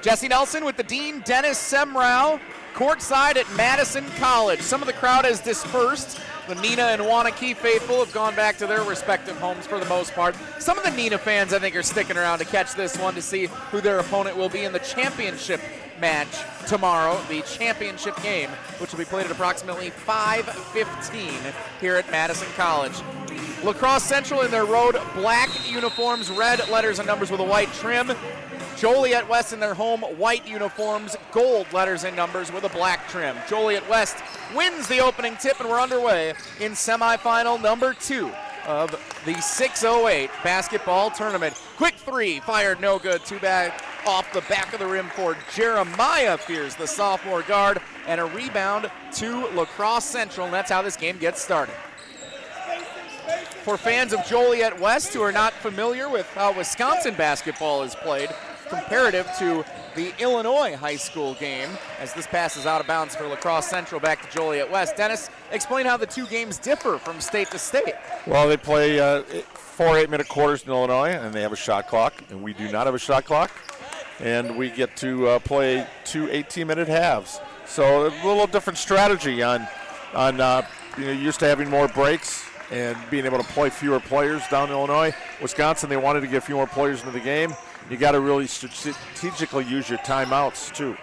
Jesse Nelson with the Dean Dennis Semrau, courtside at Madison College. Some of the crowd has dispersed. The Neenah and Wanakee faithful have gone back to their respective homes for the most part. Some of the Neenah fans, I think, are sticking around to catch this one to see who their opponent will be in the championship match tomorrow, the championship game, which will be played at approximately 5:15 here at Madison College. La Crosse Central in their road black uniforms, red letters and numbers with a white trim. Joliet West in their home white uniforms, gold letters and numbers with a black trim. Joliet West wins the opening tip, and we're underway in semifinal number 2 of the 608 basketball tournament. Quick three, fired no good. Two back off the back of the rim for Jeremiah Fears, the sophomore guard, and a rebound to La Crosse Central, and that's how this game gets started. For fans of Joliet West who are not familiar with how Wisconsin basketball is played, comparative to the Illinois high school game, as this passes out of bounds for La Crosse Central back to Joliet West. Dennis, explain how the two games differ from state to state. Well, they play 4 8-minute quarters in Illinois, and they have a shot clock, and we do not have a shot clock. And we get to play 2 18-minute halves. So a little different strategy on used to having more breaks and being able to play fewer players down in Illinois. Wisconsin, they wanted to get a few more players into the game. You got to really strategically use your timeouts too.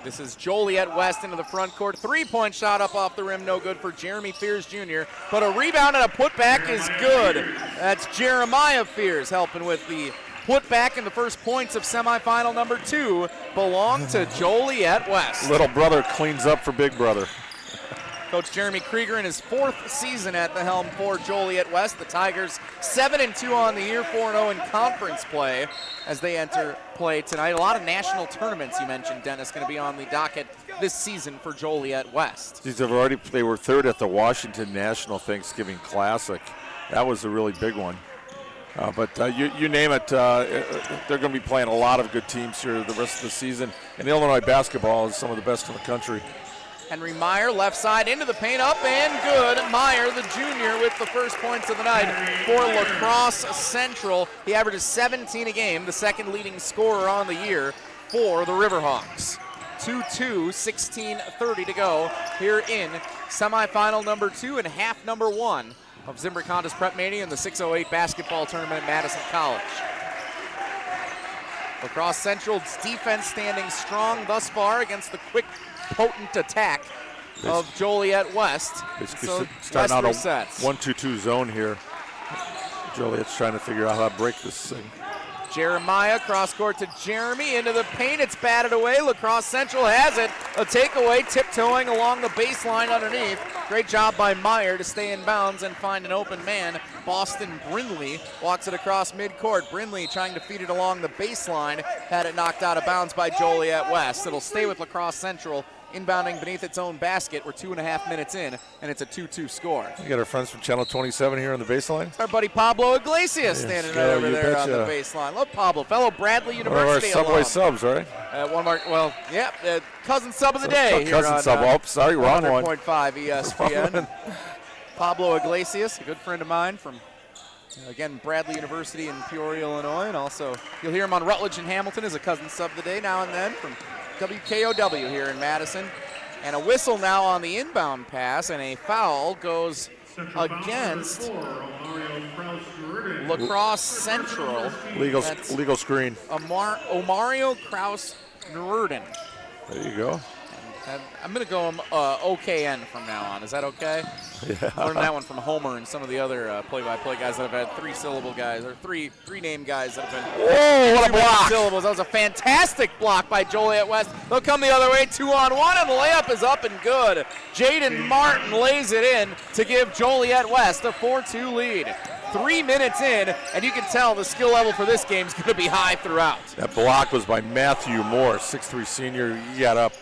This is Joliet West into the front court. Three-point shot up off the rim, no good for Jeremy Fears Jr. But a rebound and a putback is good. That's Jeremiah Fears helping with the putback, and the first points of semifinal number 2 belong to Joliet West. Little brother cleans up for big brother. Coach Jeremy Krieger in his 4th season at the helm for Joliet West. The Tigers 7-2 on the year, 4-0 in conference play as they enter play tonight. A lot of national tournaments, you mentioned, Dennis, going to be on the docket this season for Joliet West. They were 3rd at the Washington National Thanksgiving Classic. That was a really big one. But you name it, they're going to be playing a lot of good teams here the rest of the season. And Illinois basketball is some of the best in the country. Henry Meyer, left side into the paint, up and good. Meyer, the junior, with the first points of the night for La Crosse Central. He averages 17 a game, the second leading scorer on the year for the Riverhawks. 2-2, 16:30 to go here in semifinal number 2 and half number 1 of Zimbrick Honda's Prep Mania in the 608 basketball tournament at Madison College. La Crosse Central's defense standing strong thus far against the quick, potent attack of Joliet West. So starting out a 1-2-2 zone here. Joliet's trying to figure out how to break this thing. Jeremiah, cross court to Jeremy, into the paint, it's batted away. La Crosse Central has it. A takeaway, tiptoeing along the baseline underneath. Great job by Meyer to stay in bounds and find an open man. Boston Brindley walks it across midcourt. Brindley trying to feed it along the baseline, had it knocked out of bounds by Joliet West. It'll stay with La Crosse Central, inbounding beneath its own basket. We're 2.5 minutes in, and it's a 2-2 score. You got our friends from Channel 27 here on the baseline. It's our buddy Pablo Iglesias standing right over there on the baseline. Love Pablo, fellow Bradley University alum. One of our Subway subs, right? Cousin sub of the day. Cousin sub. Sorry, wrong one. 100.5 ESPN. Pablo Iglesias, a good friend of mine from, again, Bradley University in Peoria, Illinois, and also you'll hear him on Rutledge and Hamilton as a cousin sub of the day now and then from WKOW here in Madison. And a whistle now on the inbound pass, and a foul goes against La Crosse Central. Legal screen. Omario Kraus Nurden. There you go. I'm going to go OKN from now on. Is that okay? Yeah. I learned that one from Homer and some of the other play-by-play guys that have had three-syllable guys, or three-name guys that have been what a block. syllables. That was a fantastic block by Joliet West. They'll come the other way, 2-on-1, and the layup is up and good. Jaden Martin lays it in to give Joliet West a 4-2 lead. 3 minutes in, and you can tell the skill level for this game is going to be high throughout. That block was by Matthew Moore, 6'3" senior. He got up.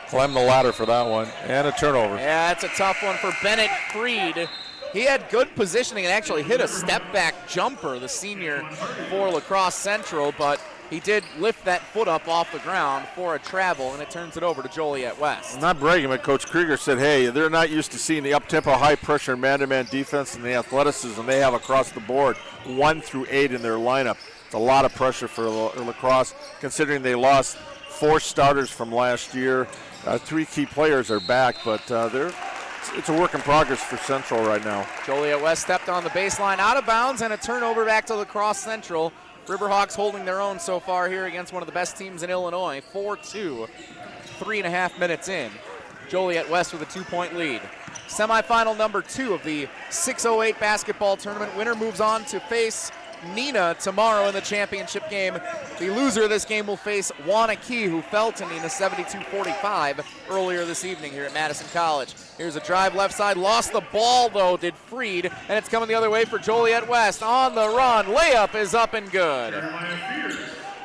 Climb the ladder for that one, and a turnover. Yeah, that's a tough one for Bennett Freed. He had good positioning and actually hit a step-back jumper, the senior for La Crosse Central, but he did lift that foot up off the ground for a travel, and it turns it over to Joliet West. I'm not bragging, but Coach Krieger said, hey, they're not used to seeing the up-tempo, high-pressure, man-to-man defense and the athleticism they have across the board, 1 through 8 in their lineup. It's a lot of pressure for La Crosse, considering they lost 4 starters from last year. 3 key players are back, but it's a work in progress for Central right now. Joliet West stepped on the baseline out of bounds, and a turnover back to La Crosse Central. Riverhawks holding their own so far here against one of the best teams in Illinois, 4-2, 3.5 minutes in. Joliet West with a 2-point lead. Semifinal number 2 of the 608 basketball tournament. Winner moves on to face Nina tomorrow in the championship game. The loser of this game will face Wanakee, who fell to Nina 72-45 earlier this evening here at Madison College. Here's a drive left side, lost the ball though, did Freed, and it's coming the other way for Joliet West. On the run, layup is up and good.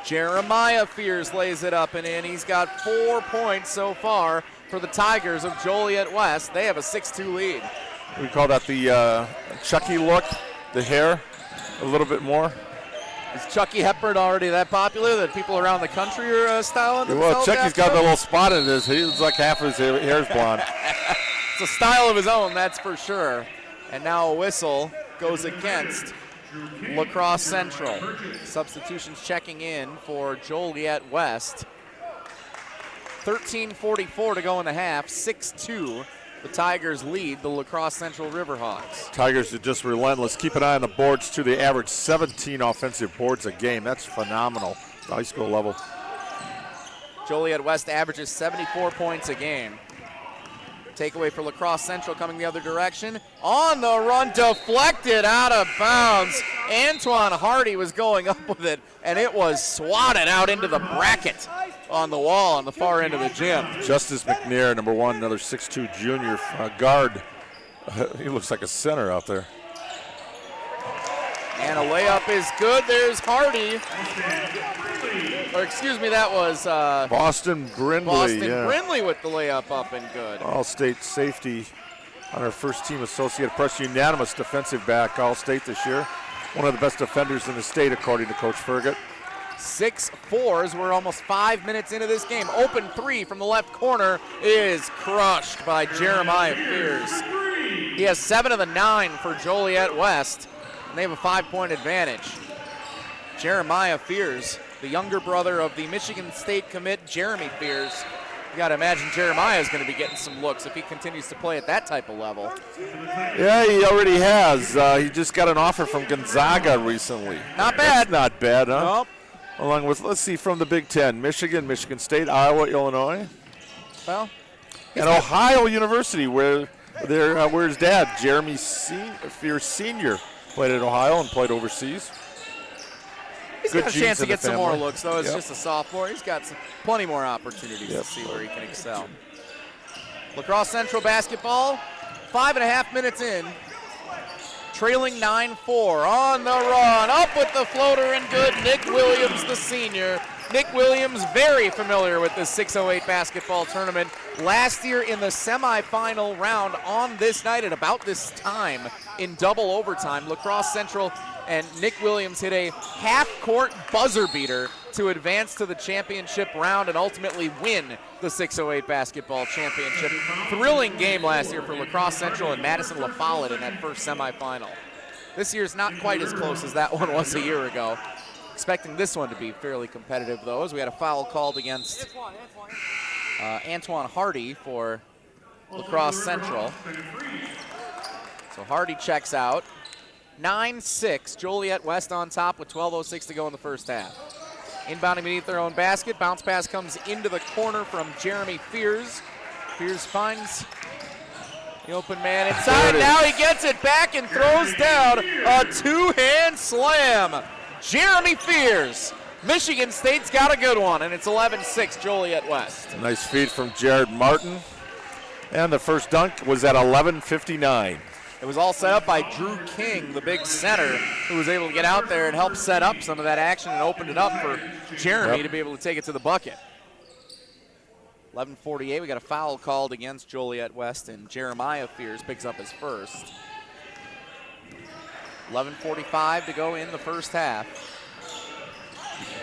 Jeremiah Fears lays it up and in. He's got 4 points so far for the Tigers of Joliet West. They have a 6-2 lead. We call that the Chucky look, the hair. A little bit more. Is Chucky Hepburn already that popular that people around the country are styling themselves? Well, Chucky's got that little spot in his. He's like half of his hair's blonde. It's a style of his own, that's for sure. And now a whistle goes against La Crosse Central. Substitutions checking in for Joliet West. 13:44 to go in the half. 6-2. The Tigers lead the La Crosse Central Riverhawks. Tigers are just relentless. Keep an eye on the boards, too. They average 17 offensive boards a game. That's phenomenal at the high school level. Joliet West averages 74 points a game. Takeaway for La Crosse Central coming the other direction. On the run, deflected out of bounds. Antoine Hardy was going up with it, and it was swatted out into the bracket on the wall on the far end of the gym. Justice McNair, number 1, another 6'2 junior guard. He looks like a center out there. And a layup is good. There's Hardy. Or excuse me, that was Boston Brindley. Boston Brindley with the layup up and good. All-state safety on our first-team Associated Press, unanimous defensive back All-State this year. One of the best defenders in the state, according to Coach Fergut. 6-4 as we're almost 5 minutes into this game. Open 3 from the left corner is crushed by Jeremiah Fears. He has 7 of the 9 for Joliet West, and they have a 5-point advantage. Jeremiah Fears, the younger brother of the Michigan State commit Jeremy Fears. You got to imagine Jeremiah is going to be getting some looks if he continues to play at that type of level. Yeah, he already has. He just got an offer from Gonzaga recently. Not bad. That's not bad, huh? Nope. Along with, let's see, from the Big Ten, Michigan, Michigan State, Iowa, Illinois, Well, and Ohio University, where his dad, Jeremy Fears Sr., played at Ohio and played overseas. he's Good got a genes chance to in the get some more family. looks, though. It's Yep. just a sophomore. He's got plenty more opportunities to see where he can excel. La Crosse Central basketball, 5.5 minutes in. Trailing 9-4 on the run, up with the floater and good. Nick Williams, the senior. Nick Williams, very familiar with the 608 basketball tournament. Last year in the semifinal round on this night at about this time in double overtime, La Crosse Central and Nick Williams hit a half-court buzzer beater to advance to the championship round and ultimately win the 608 basketball championship. Thrilling game last year for La Crosse Central and Madison La Follette in that first semifinal. This year's not quite as close as that one was a year ago. Expecting this one to be fairly competitive, though, as we had a foul called against Antoine Hardy for La Crosse Central. So Hardy checks out. 9-6, Joliet West on top with 12:06 to go in the first half. Inbounding beneath their own basket. Bounce pass comes into the corner from Jeremy Fears. Fears finds the open man inside. Now he gets it back and throws down a two-hand slam. Jeremy Fears. Michigan State's got a good one, and it's 11-6 Joliet West. Nice feed from Jared Martin. And the first dunk was at 11:59. It was all set up by Drew King, the big center, who was able to get out there and help set up some of that action and opened it up for Jeremy to be able to take it to the bucket. 11:48, we got a foul called against Joliet West, and Jeremiah Fears picks up his first. 11:45 to go in the first half.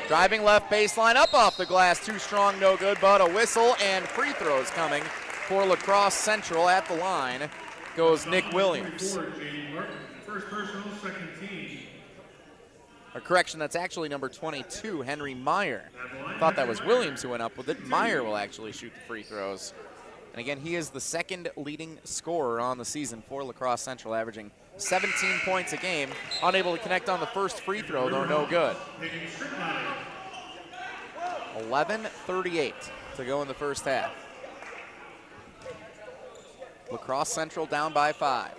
Driving left baseline, up off the glass, too strong, no good, but a whistle and free throws coming for La Crosse Central. At the line goes Nick Williams. First personal, second team. A correction, that's actually number 22, Henry Meyer. Thought that was Williams who went up with it. Meyer will actually shoot the free throws. And again, he is the second leading scorer on the season for La Crosse Central, averaging 17 points a game. Unable to connect on the first free throw, though, no good. 11:38 to go in the first half. La Crosse Central down by 5.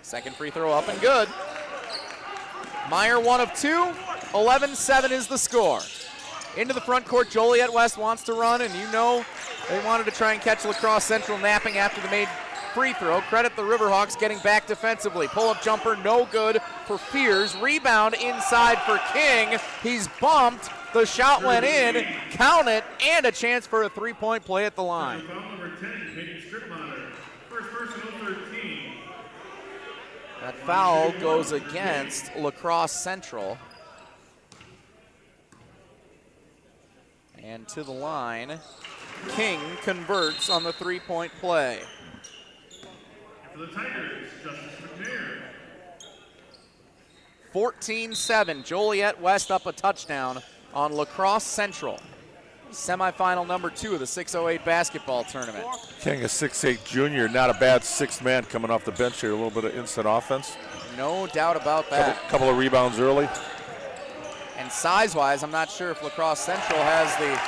Second free throw up and good. Meyer 1 of 2. 11-7 is the score. Into the front court, Joliet West wants to run, and you know they wanted to try and catch La Crosse Central napping after the made free throw. Credit the Riverhawks getting back defensively. Pull-up jumper, no good for Fears. Rebound inside for King. He's bumped. The shot went in. Count it, and a chance for a three-point play at the line. Foul number 10, taking strip monitor. First personal, 13. That foul goes against La Crosse Central. And to the line, King converts on the three-point play. For the Tigers, Justice McNair. 14-7, Joliet West up a touchdown on La Crosse Central. Semifinal number 2 of the 608 basketball tournament. King, a 6'8 junior, not a bad sixth man coming off the bench here. A little bit of instant offense. No doubt about that. Couple of rebounds early. And size-wise, I'm not sure if La Crosse Central has the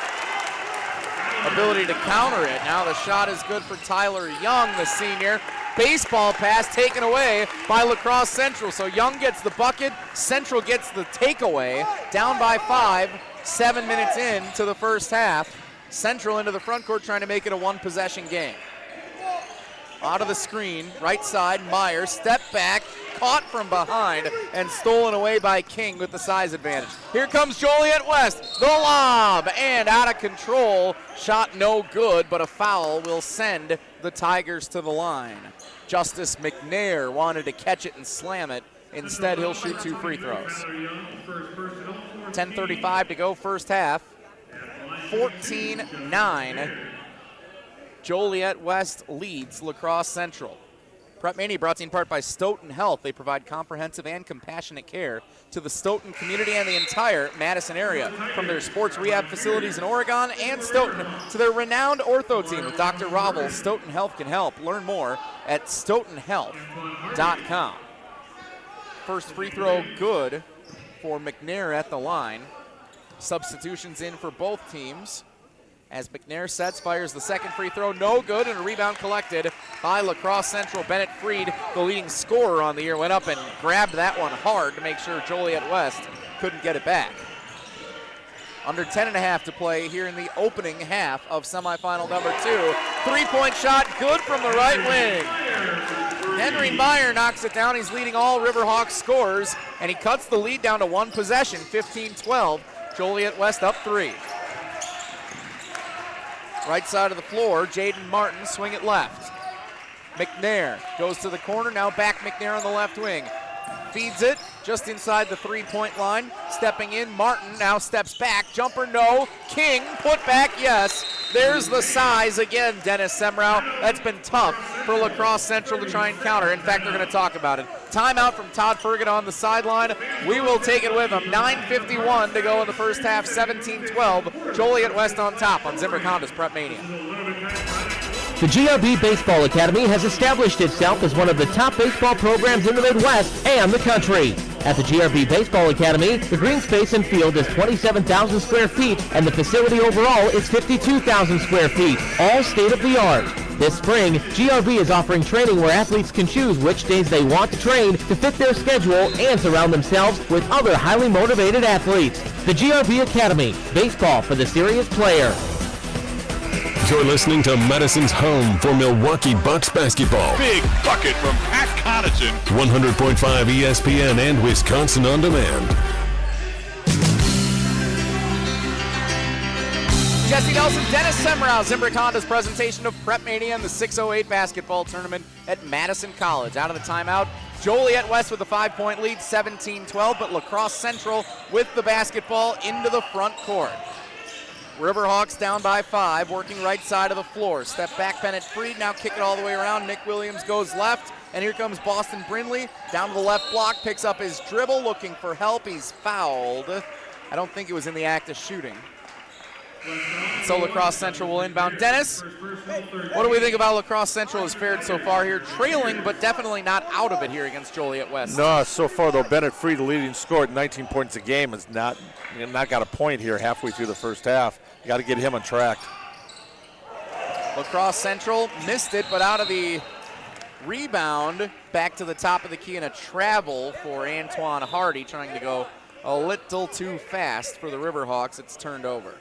ability to counter it. Now the shot is good for Tyler Young, the senior. Baseball pass taken away by La Crosse Central. So Young gets the bucket, Central gets the takeaway. Down by 5, 7 minutes in to the first half. Central into the front court trying to make it a one-possession game. Out of the screen, right side, Meyer, step back, caught from behind, and stolen away by King with the size advantage. Here comes Joliet West, the lob, and out of control. Shot no good, but a foul will send the Tigers to the line. Justice McNair wanted to catch it and slam it. Instead, he'll shoot 2 free throws. 10:35 to go first half. 14-9. Joliet West leads La Crosse Central. Prep Mania brought to you in part by Stoughton Health. They provide comprehensive and compassionate care to the Stoughton community and the entire Madison area. From their sports rehab facilities in Oregon and Stoughton to their renowned ortho team with Dr. Rovell, Stoughton Health can help. Learn more at stoughtonhealth.com. First free throw good for McNair at the line. Substitutions in for both teams. As McNair sets, fires the second free throw, no good, and a rebound collected by La Crosse Central. Bennett Freed, the leading scorer on the year, went up and grabbed that one hard to make sure Joliet West couldn't get it back. Under 10.5 to play here in the opening half of semifinal number 2. Three-point shot, good from the right wing. Henry Meyer knocks it down. He's leading all Riverhawks scorers, and he cuts the lead down to one possession, 15-12. Joliet West up 3. Right side of the floor, Jaden Martin, swing it left. McNair goes to the corner, now back McNair on the left wing. Feeds it just inside the three-point line. Stepping in, Martin now steps back. Jumper, no. King, put back, yes. There's the size again, Dennis Semrau. That's been tough for La Crosse Central to try and counter. In fact, they're going to talk about it. Timeout from Todd Ferguson on the sideline. We will take it with him. 9:51 to go in the first half, 17-12. Joliet West on top on Zimbrick Honda's Prep Mania. The GRB Baseball Academy has established itself as one of the top baseball programs in the Midwest and the country. At the GRB Baseball Academy, the green space and field is 27,000 square feet, and the facility overall is 52,000 square feet, all state-of-the-art. This spring, GRB is offering training where athletes can choose which days they want to train to fit their schedule and surround themselves with other highly motivated athletes. The GRB Academy, baseball for the serious player. You're listening to Madison's home for Milwaukee Bucks basketball. Big bucket from Pat Connaughton. 100.5 ESPN and Wisconsin On Demand. Jesse Nelson, Dennis Semrau, Zimbrick Honda's presentation of Prep Mania and the 608 basketball tournament at Madison College. Out of the timeout, Joliet West with a 5-point lead, 17-12, but La Crosse Central with the basketball into the front court. Riverhawks down by 5, working right side of the floor. Step back, Bennett Freed, now kick it all the way around. Nick Williams goes left, and here comes Boston Brindley. Down to the left block, picks up his dribble, looking for help. He's fouled. I don't think he was in the act of shooting. So La Crosse Central will inbound. Dennis, what do we think about La Crosse Central has fared so far here? Trailing, but definitely not out of it here against Joliet West. No, so far though, Bennett Freed, the leading scorer at 19 points a game, has not got a point here halfway through the first half. You got to get him on track. La Crosse Central missed it, but out of the rebound, back to the top of the key and a travel for Antoine Hardy, trying to go a little too fast for the Riverhawks. It's turned over.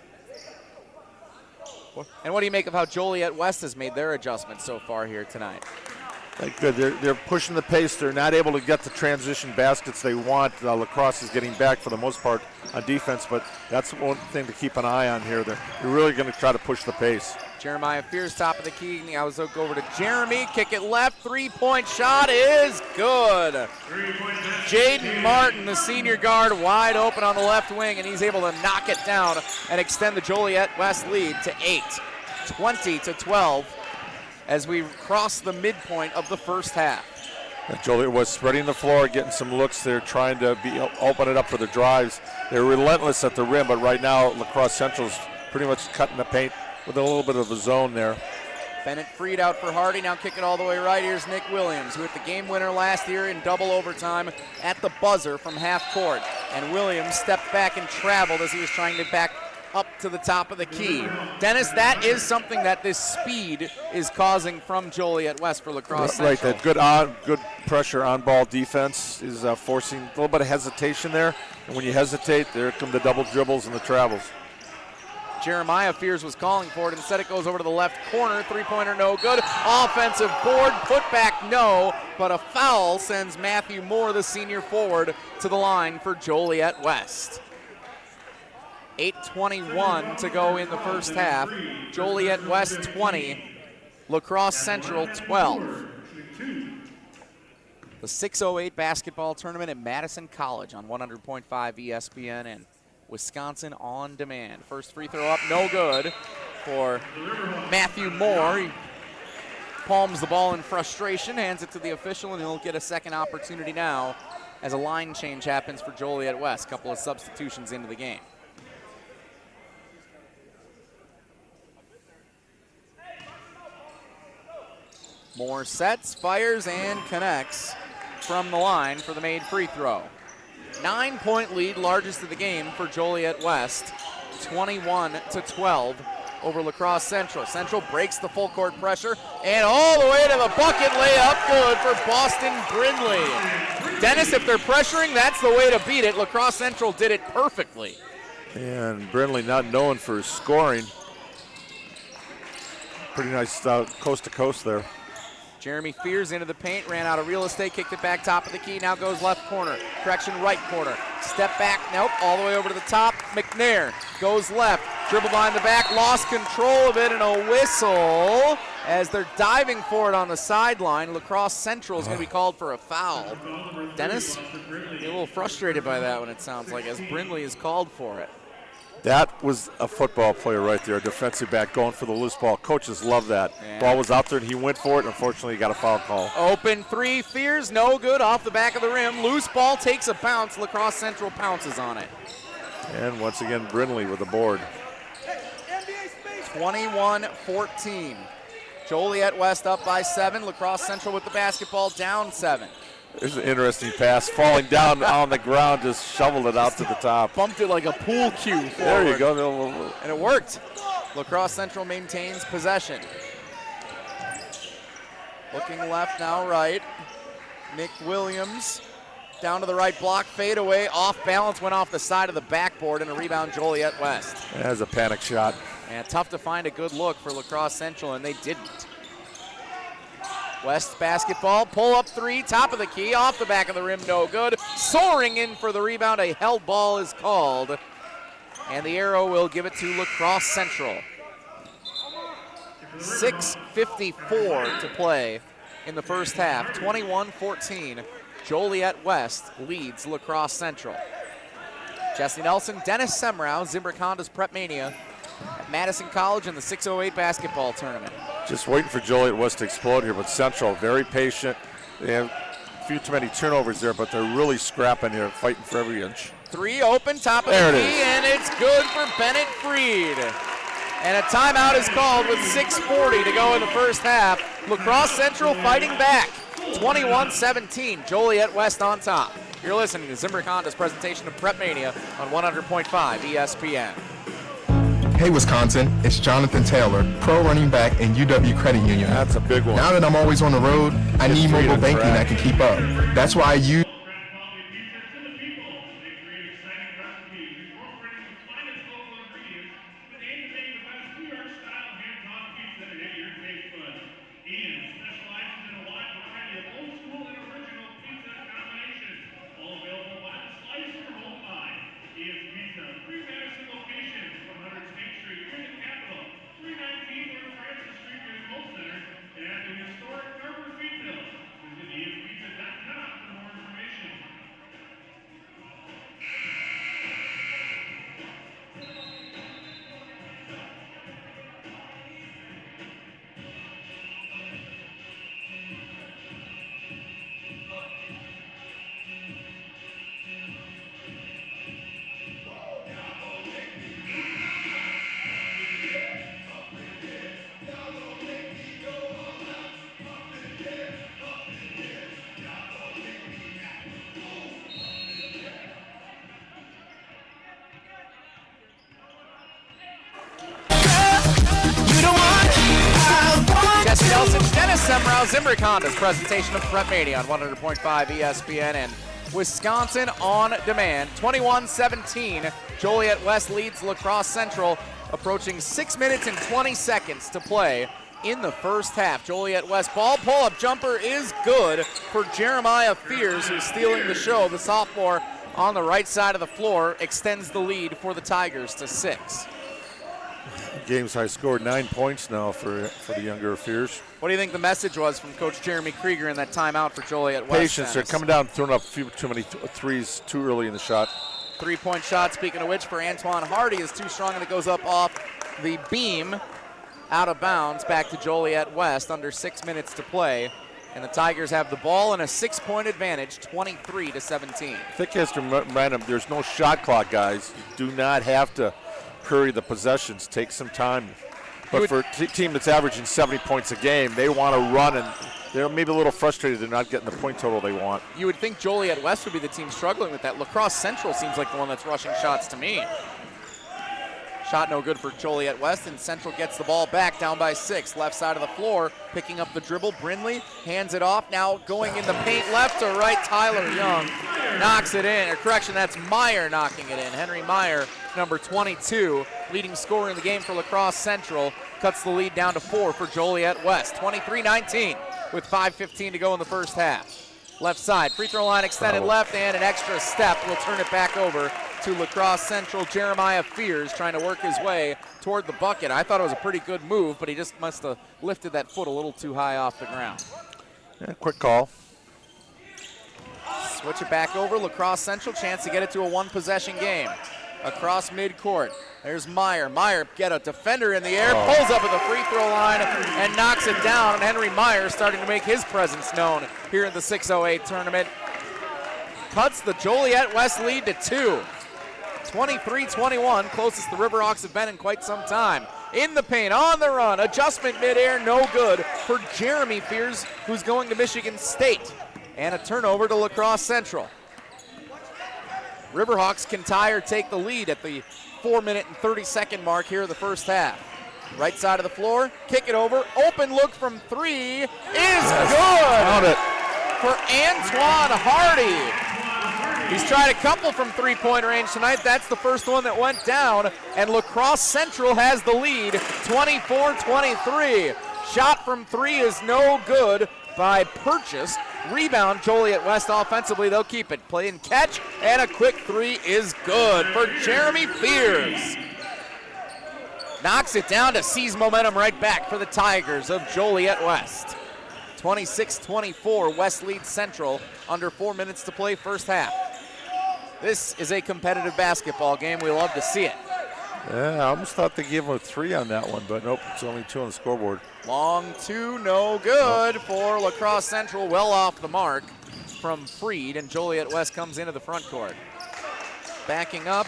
And what do you make of how Joliet West has made their adjustments so far here tonight? Good. They're pushing the pace. They're not able to get the transition baskets they want. La Crosse is getting back for the most part on defense, but that's one thing to keep an eye on here. They're really going to try to push the pace. Jeremiah Fears, top of the key. I was hooked over to Jeremy. Kick it left. 3-point shot is good. Jaden Martin, the senior guard, wide open on the left wing, and he's able to knock it down and extend the Joliet West lead to 8, 20-12, as we cross the midpoint of the first half. Joliet was spreading the floor, getting some looks. They're trying to open it up for the drives. They're relentless at the rim, but right now La Crosse Central's pretty much cutting the paint with a little bit of a zone there. Bennett Freed out for Hardy, now kick it all the way right. Here's Nick Williams, who hit the game winner last year in double overtime at the buzzer from half court. And Williams stepped back and traveled as he was trying to back up to the top of the key. Dennis, that is something that this speed is causing from Joliet West for La Crosse Central. Right, that good pressure on-ball defense is forcing a little bit of hesitation there. And when you hesitate, there come the double dribbles and the travels. Jeremiah Fears was calling for it. Instead, it goes over to the left corner. Three-pointer, no good. Offensive board, put back, no. But a foul sends Matthew Moore, the senior forward, to the line for Joliet West. 8:21 to go in the first half. Joliet West 20, La Crosse Central 12. The 608 basketball tournament at Madison College on 100.5 ESPN and Wisconsin On Demand. First free throw up, no good for Matthew Moore. He palms the ball in frustration, hands it to the official, and he'll get a second opportunity now as a line change happens for Joliet West. Couple of substitutions into the game. Moore sets, fires, and connects from the line for the made free throw. 9-point lead, largest of the game for Joliet West, 21-12 over La Crosse Central. Central breaks the full court pressure, and all the way to the bucket layup, good for Boston Brindley. Dennis, if they're pressuring, that's the way to beat it. La Crosse Central did it perfectly. And Brindley not known for scoring. Pretty nice coast to coast there. Jeremy Fears into the paint, ran out of real estate, kicked it back top of the key, now goes left corner, correction right corner, step back, nope, all the way over to the top. McNair goes left, dribble behind the back, lost control of it, and a whistle as they're diving for it on the sideline. La Crosse Central is going to be called for a foul. Dennis, you're a little frustrated by that one, it sounds like, as Brindley is called for it. That was a football player right there, a defensive back going for the loose ball. Coaches love that. Yeah. Ball was out there and he went for it. Unfortunately, he got a foul call. Open three, Fears, no good, off the back of the rim. Loose ball takes a bounce. La Crosse Central pounces on it. And once again, Brindley with the board. 21-14. Joliet West up by 7. La Crosse Central with the basketball down 7. There's an interesting pass. Falling down on the ground, just shoveled it out to the top. Bumped it like a pool cue forward. There you go. And it worked. La Crosse Central maintains possession. Looking left, now right. Nick Williams down to the right block, fade away, off balance, went off the side of the backboard, and a rebound Joliet West. That's a panic shot. And tough to find a good look for La Crosse Central, and they didn't. West basketball, pull up three, top of the key, off the back of the rim, no good. Soaring in for the rebound, a held ball is called. And the arrow will give it to La Crosse Central. 6:54 to play in the first half, 21-14. Joliet West leads La Crosse Central. Jesse Nelson, Dennis Semrau, Zimbrick Honda's Prep Mania at Madison College in the 608 basketball tournament. Just waiting for Joliet West to explode here, but Central very patient. They have a few too many turnovers there, but they're really scrapping here, fighting for every inch. Three open, top of There the it key, is. and it's good for Bennett Freed. And a timeout is called with 6:40 to go in the first half. La Crosse Central fighting back, 21-17. Joliet West on top. You're listening to Zimbrick Honda's presentation of Prep Mania on 100.5 ESPN. Hey Wisconsin, it's Jonathan Taylor, pro running back in UW Credit Union. That's a big one. Now that I'm always on the road, I need free to mobile banking that track. can keep up. That's why I use Quality pizza to the people. They create exciting recipes incorporating the finest local ingredients with aim to make the best New York style hand-tossed pizza to hit your taste buds. Ian specializes in a wide variety of old school and original pizza combinations, all available by the slice or home buy. Ian's Pizza, 3 Madison locations, 100 State Street here in the capital, 319 North Francis Street near the Cold Center, and at the historic Carver Feedmill. Visit ianspizza.com for more information. Jesse Nelson, Dennis Semrau, Zimbrick Honda's presentation of Prep Mania on 100.5 ESPN and Wisconsin on demand. 21-17, Joliet West leads La Crosse Central, approaching 6 minutes and 20 seconds to play in the first half. Joliet West ball pull-up jumper is good for Jeremiah Fears, who's stealing the show. The sophomore on the right side of the floor extends the lead for the Tigers to 6. Game's high scored 9 points now for the younger Fears. What do you think the message was from Coach Jeremy Krieger in that timeout for Joliet West? Patience. They're coming down, throwing up a few too many threes too early in the shot. Three-point shot, speaking of which, for Antoine Hardy is too strong, and it goes up off the beam, out of bounds, back to Joliet West, under 6 minutes to play. And the Tigers have the ball and a 6-point advantage, 23-17. I think he has to remind them there's no shot clock, guys. You do not have to hurry the possessions. Take some time. But for a team that's averaging 70 points a game, they want to run, and they're maybe a little frustrated they're not getting the point total they want. You would think Joliet West would be the team struggling with that. La Crosse Central seems like the one that's rushing shots to me. Shot no good for Joliet West, and Central gets the ball back, down by 6. Left side of the floor, picking up the dribble. Brindley hands it off, now going in the paint left to right. Tyler Young knocks it in, or correction, that's Meyer knocking it in. Henry Meyer, number 22, leading scorer in the game for La Crosse Central, cuts the lead down to 4 for Joliet West. 23-19 with 5:15 to go in the first half. Left side, free throw line extended left, and an extra step will turn it back over to La Crosse Central. Jeremiah Fears trying to work his way toward the bucket. I thought it was a pretty good move, but he just must have lifted that foot a little too high off the ground. Yeah, quick call. Switch it back over. La Crosse Central, chance to get it to a one-possession game. Across midcourt, there's Meyer. Meyer get a defender in the air, pulls up at the free throw line and knocks it down. And Henry Meyer starting to make his presence known here in the 608 tournament. Cuts the Joliet West lead to 2. 23-21, closest the Riverhawks have been in quite some time. In the paint, on the run, adjustment midair, no good for Jeremy Fears, who's going to Michigan State. And a turnover to La Crosse Central. Riverhawks can tie or take the lead at the 4-minute and 30-second mark here of the first half. Right side of the floor, kick it over, open look from 3 is good Found it. for Antoine Hardy. He's tried a couple from three-point range tonight. That's the first one that went down, and La Crosse Central has the lead, 24-23. Shot from 3 is no good by Purchase. Rebound, Joliet West offensively, they'll keep it. Play and catch, and a quick 3 is good for Jeremy Fears. Knocks it down to seize momentum right back for the Tigers of Joliet West. 26-24, West leads Central. Under 4 minutes to play first half. This is a competitive basketball game. We love to see it. Yeah, I almost thought they gave him a 3 on that one, but nope, it's only 2 on the scoreboard. Long 2, no good for La Crosse Central. Well off the mark from Freed, and Joliet West comes into the front court. Backing up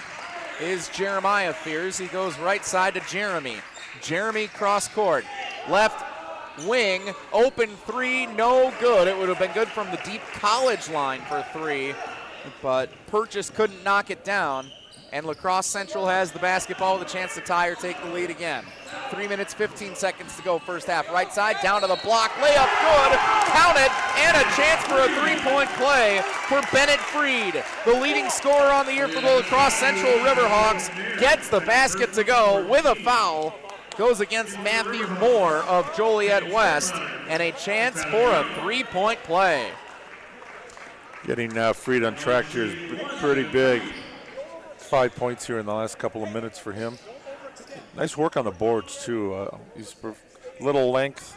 is Jeremiah Fears. He goes right side to Jeremy. Jeremy cross court. Left wing, open 3, no good. It would have been good from the deep college line for 3, but Purchase couldn't knock it down. And La Crosse Central has the basketball with a chance to tie or take the lead again. 3 minutes, 15 seconds to go first half. Right side, down to the block, layup good, count it, and a chance for a 3-point play for Bennett Freed. The leading scorer on the year for the La Crosse Central Riverhawks gets the basket to go with a foul. Goes against Matthew Moore of Joliet West, and a chance for a 3-point play. Getting Freed on track here is pretty big. 5 points here in the last couple of minutes for him. Nice work on the boards too. He's little length,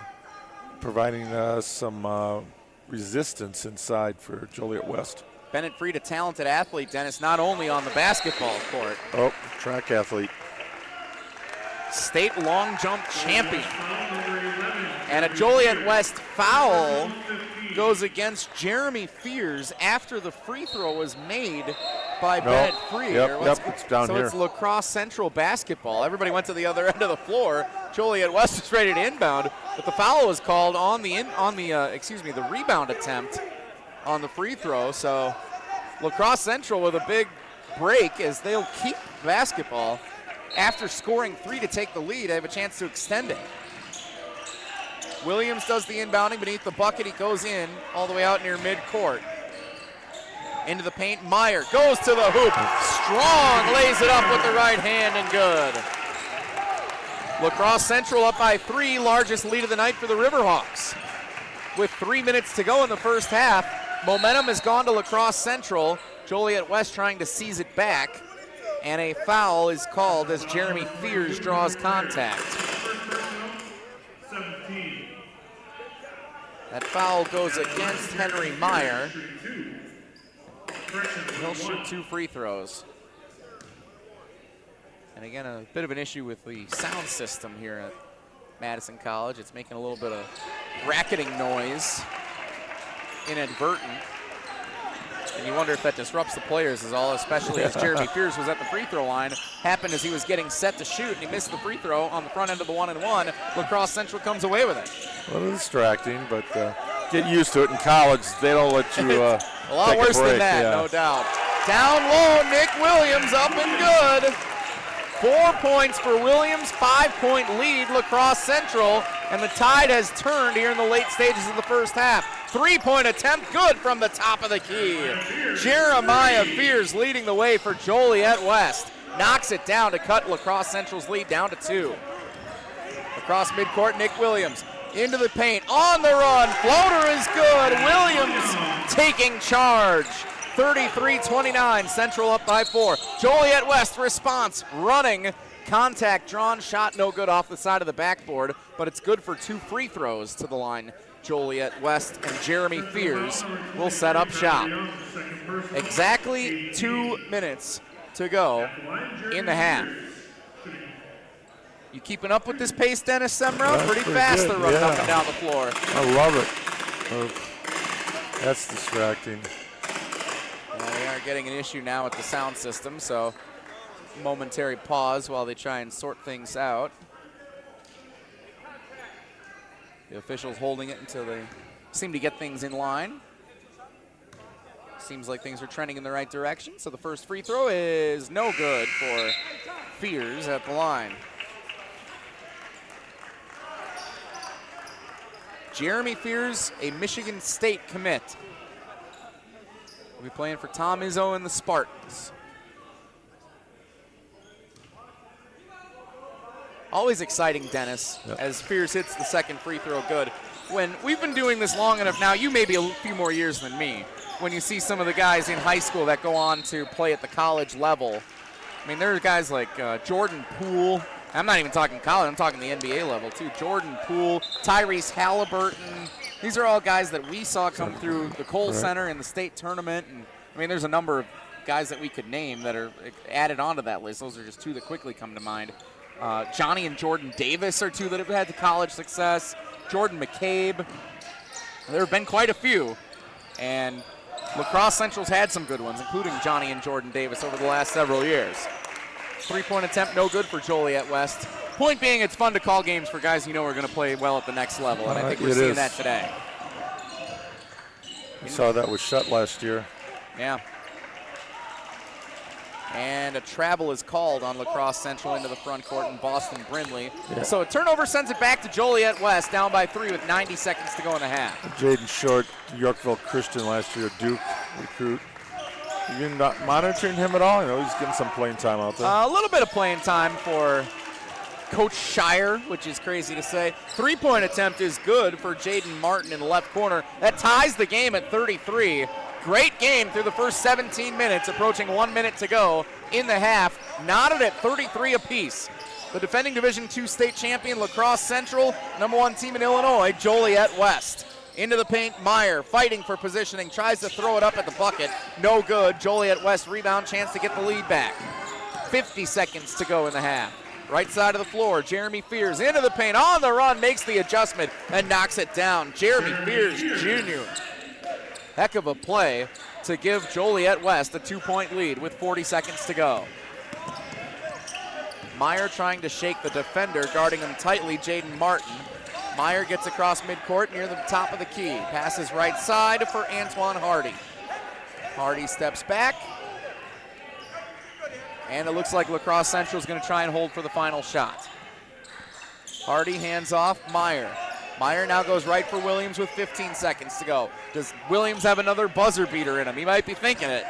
providing some resistance inside for Joliet West. Bennett Freed, a talented athlete, Dennis, not only on the basketball court. Oh, track athlete. State long jump champion. And a Joliet West foul goes against Jeremy Fears after the free throw was made by Bennett Freed. Yep, it's down so here. It's La Crosse Central basketball. Everybody went to the other end of the floor. Joliet West is ready to inbound, but the foul was called on the rebound attempt on the free throw. So La Crosse Central with a big break as they'll keep basketball. After scoring 3 to take the lead, they have a chance to extend it. Williams does the inbounding beneath the bucket. He goes in all the way out near midcourt. Into the paint, Meyer goes to the hoop. Strong lays it up with the right hand and good. La Crosse Central up by 3, largest lead of the night for the Riverhawks. With 3 minutes to go in the first half, momentum has gone to La Crosse Central. Joliet West trying to seize it back. And a foul is called as Jeremy Fears draws contact. 17. That foul goes against Henry Meyer. He'll shoot 2 free throws. And again, a bit of an issue with the sound system here at Madison College. It's making a little bit of racketing noise, inadvertent. And you wonder if that disrupts the players especially as Jeremy Fears was at the free throw line. Happened as he was getting set to shoot, and he missed the free throw on the front end of the 1-and-1. La Crosse Central comes away with it. A little distracting, but get used to it. In college, they don't let you a lot worse than that, no doubt. Down low, Nick Williams up and good. 4 points for Williams, 5-point lead, La Crosse Central, and the tide has turned here in the late stages of the first half. 3-point attempt, good from the top of the key. Jeremiah Fears leading the way for Joliet West. Knocks it down to cut La Crosse Central's lead down to 2. Across midcourt, Nick Williams into the paint, on the run, floater is good. Williams taking charge. 33-29, Central up by 4. Joliet West response, running, contact drawn, shot no good off the side of the backboard, but it's good for 2 free throws to the line. Joliet West and Jeremy Fears will set up shop. Exactly 2 minutes to go in the half. You keeping up with this pace, Dennis Semra? Yeah, pretty fast good. they're running Yeah. up and down the floor. I love it. That's distracting. They are getting an issue now with the sound system, so momentary pause while they try and sort things out. The officials holding it until they seem to get things in line. Seems like things are trending in the right direction, so the first free throw is no good for Fears at the line. Jeremy Fears, a Michigan State commit. We'll be playing for Tom Izzo and the Spartans. Always exciting, Dennis, as Fears hits the second free throw good. When we've been doing this long enough now, you may be a few more years than me, when you see some of the guys in high school that go on to play at the college level. I mean, there are guys like Jordan Poole, I'm not even talking college. I'm talking the NBA level, too. Jordan Poole, Tyrese Halliburton. These are all guys that we saw come through the Kohl Center in the state tournament. And I mean, there's a number of guys that we could name that are added onto that list. Those are just two that quickly come to mind. Johnny and Jordan Davis are two that have had the college success. Jordan McCabe. There have been quite a few. And La Crosse Central's had some good ones, including Johnny and Jordan Davis over the last several years. 3-point attempt, no good for Joliet West. Point being, it's fun to call games for guys you know are going to play well at the next level, and I think we're seeing that today. We saw that with Shutt last year. Yeah. And a travel is called on La Crosse Central into the front court in Boston Brindley. Yeah. So a turnover sends it back to Joliet West, down by 3 with 90 seconds to go in the half. Jaden Short, Yorkville Christian last year, Duke recruit. You're not monitoring him at all? You know, he's getting some playing time out there. A little bit of playing time for Coach Shire, which is crazy to say. 3-point attempt is good for Jaden Martin in the left corner. That ties the game at 33. Great game through the first 17 minutes, approaching 1 minute to go in the half. Knotted at 33 apiece. The defending Division II state champion, La Crosse Central, #1 team in Illinois, Joliet West. Into the paint, Meyer fighting for positioning, tries to throw it up at the bucket. No good. Joliet West rebound, chance to get the lead back. 50 seconds to go in the half. Right side of the floor, Jeremy Fears into the paint, on the run, makes the adjustment and knocks it down. Jeremy Fears Jr. Heck of a play to give Joliet West a 2-point lead with 40 seconds to go. Meyer trying to shake the defender, guarding him tightly, Jaden Martin. Meyer gets across midcourt near the top of the key. Passes right side for Antoine Hardy. Hardy steps back. And it looks like La Crosse Central is going to try and hold for the final shot. Hardy hands off Meyer. Meyer now goes right for Williams with 15 seconds to go. Does Williams have another buzzer beater in him? He might be thinking it.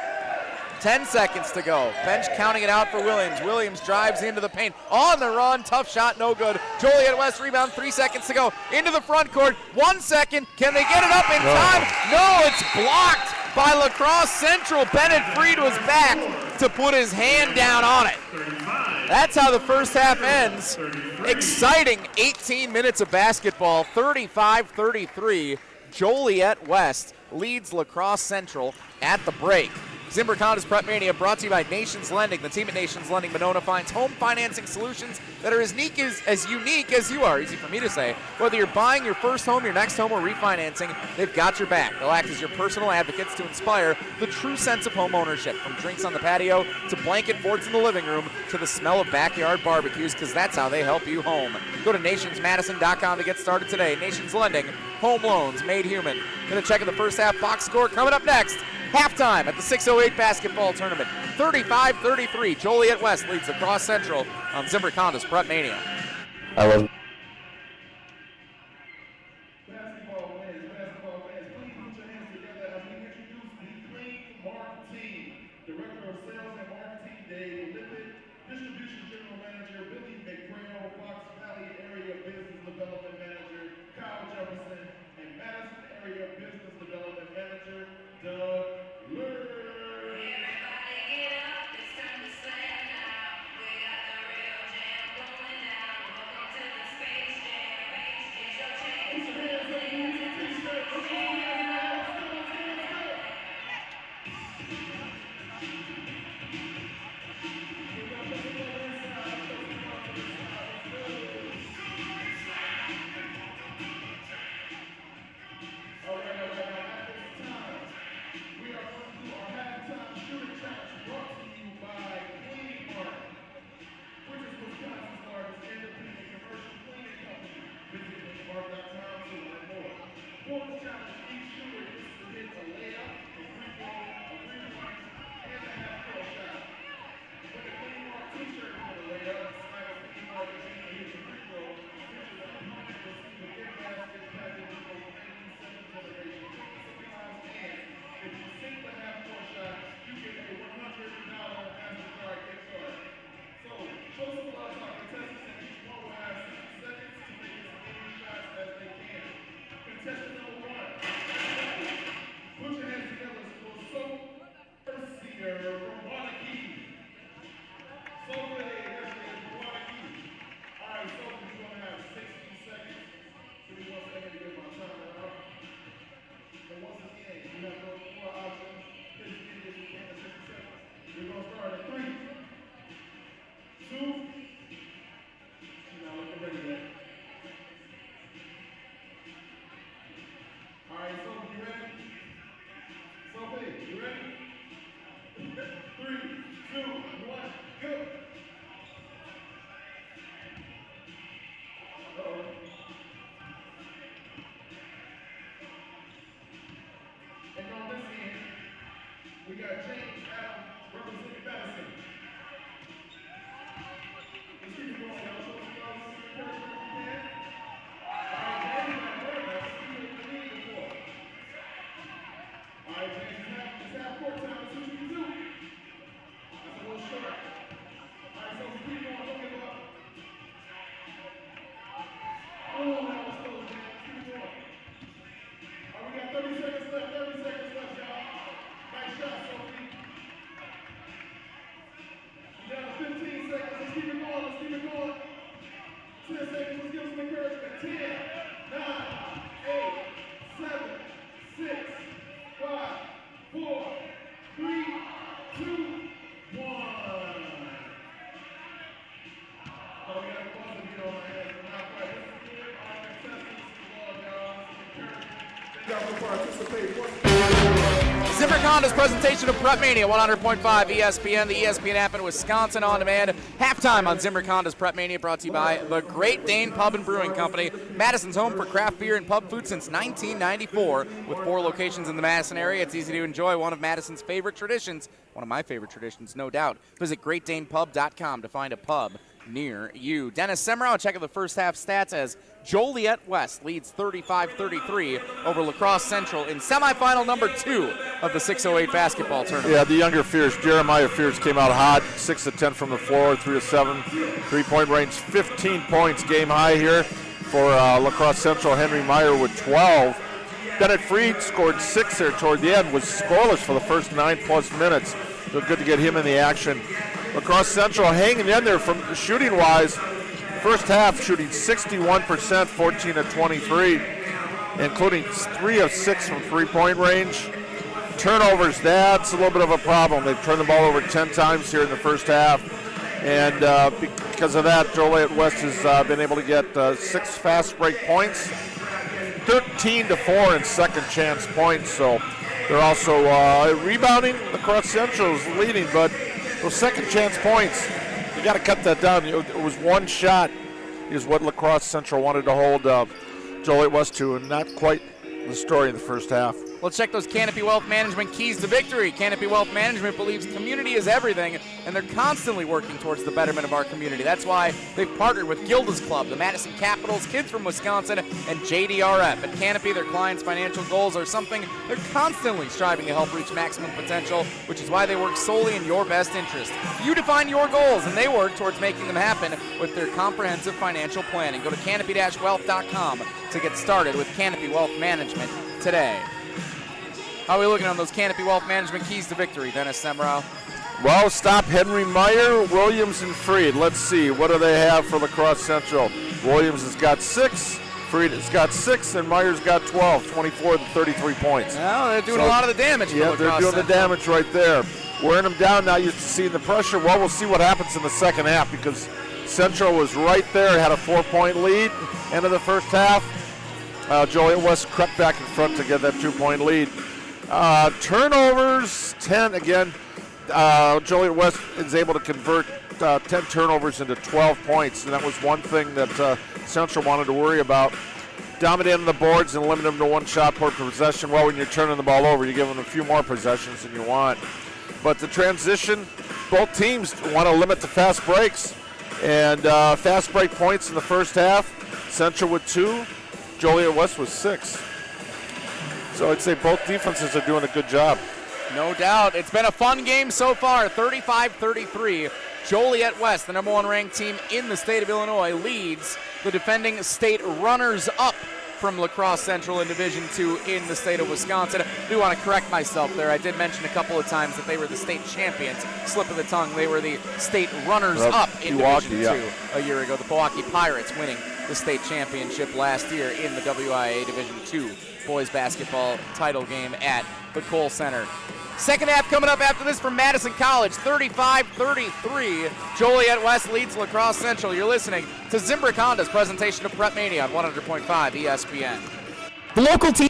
10 seconds to go. Bench counting it out for Williams. Williams drives into the paint. On the run, tough shot, no good. Joliet West rebound, 3 seconds to go. Into the front court, 1 second. Can they get it up in time? No, it's blocked by La Crosse Central. Bennett Freed was back to put his hand down on it. That's how the first half ends. Exciting 18 minutes of basketball, 35-33. Joliet West leads La Crosse Central at the break. Zimbrick Honda's Prep Mania brought to you by Nations Lending. The team at Nations Lending Monona finds home financing solutions that are as unique as you are. Easy for me to say. Whether you're buying your first home, your next home, or refinancing, they've got your back. They'll act as your personal advocates to inspire the true sense of home ownership. From drinks on the patio to blanket forts in the living room to the smell of backyard barbecues, because that's how they help you home. Go to nationsmadison.com to get started today. Nations Lending, home loans made human. Going to check in the first half box score coming up next. Halftime at the 608 basketball tournament. 35-33. Joliet West leads La Crosse Central on Zimbrick Honda's Prep Mania. I love Basketball fans, please put your hands together as we introduce the Clean Marketing, Director of Sales and Marketing, Dave Lippett, Distribution General Manager, Billy McGrail, Fox Valley Area Business Development Manager, Kyle Jefferson, and Madison Area Business Development Manager, Doug Lurr. Zimmer Honda's presentation of Prep Mania, 100.5 ESPN, the ESPN app in Wisconsin on demand. Halftime on Zimmer Honda's Prep Mania, brought to you by the Great Dane Pub and Brewing Company, Madison's home for craft beer and pub food since 1994. With 4 locations in the Madison area, it's easy to enjoy one of Madison's favorite traditions, one of my favorite traditions, no doubt. Visit GreatDanePub.com to find a pub near you. Dennis Semrau, check out the first half stats as Joliet West leads 35-33 over La Crosse Central in semifinal number 2 of the 60Eight basketball tournament. Yeah, the younger Fierce, Jeremiah Fierce, came out hot, 6 of 10 from the floor, 3 of 7, 3-point range, 15 points, game high here for La Crosse Central. Henry Meyer with 12. Bennett Freed scored 6 there toward the end, was scoreless for the first 9+ minutes. So good to get him in the action. La Crosse Central hanging in there from shooting-wise. First half shooting 61%, 14 of 23, including 3 of 6 from 3-point range. Turnovers, that's a little bit of a problem. They've turned the ball over 10 times here in the first half. And because of that, Joliet West has been able to get 6 fast break points, 13-4 in second chance points. So they're also rebounding. La Crosse Central is leading, but those second chance points, you got to cut that down. It was one shot is what La Crosse Central wanted to hold Joliet West to, and not quite the story in the first half. Let's check those Canopy Wealth Management keys to victory. Canopy Wealth Management believes community is everything, and they're constantly working towards the betterment of our community. That's why they've partnered with Gilda's Club, the Madison Capitals, Kids from Wisconsin, and JDRF. At Canopy, their clients' financial goals are something they're constantly striving to help reach maximum potential, which is why they work solely in your best interest. You define your goals, and they work towards making them happen with their comprehensive financial planning. Go to canopy-wealth.com to get started with Canopy Wealth Management today. How are we looking on those Canopy Wealth Management keys to victory, Dennis Semrau? Well, stop Henry Meyer, Williams, and Freed. Let's see, what do they have for La Crosse Central? Williams has got 6, Freed has got 6, and Meyer's got 12, 24 to 33 points. Well, they're doing a lot of the damage for La Crosse they're doing Central. the damage right there. Wearing them down now, you're seeing the pressure. Well, we'll see what happens in the second half because Central was right there, had a 4-point lead. End of the first half, Joliet West crept back in front to get that 2-point lead. Turnovers, 10 again. Joliet West is able to convert 10 turnovers into 12 points, and that was one thing that Central wanted to worry about. Dominating the boards and limit them to 1 shot per possession. Well, when you're turning the ball over, you give them a few more possessions than you want. But the transition, both teams want to limit the fast breaks, and fast break points in the first half. Central with 2, Joliet West with 6. So I'd say both defenses are doing a good job. No doubt. It's been a fun game so far. 35-33. Joliet West, the number 1 ranked team in the state of Illinois, leads the defending state runners-up from La Crosse Central in Division II in the state of Wisconsin. I do want to correct myself there. I did mention a couple of times that they were the state champions. Slip of the tongue. They were the state runners-up in Division II a year ago. The Milwaukee Pirates winning the state championship last year in the WIA Division II boys basketball title game at the Kohl Center. Second half coming up after this from Madison College, 35-33. Joliet West leads La Crosse Central. You're listening to Zimbrick Honda's presentation of Prep Mania on 100.5 ESPN. The local team.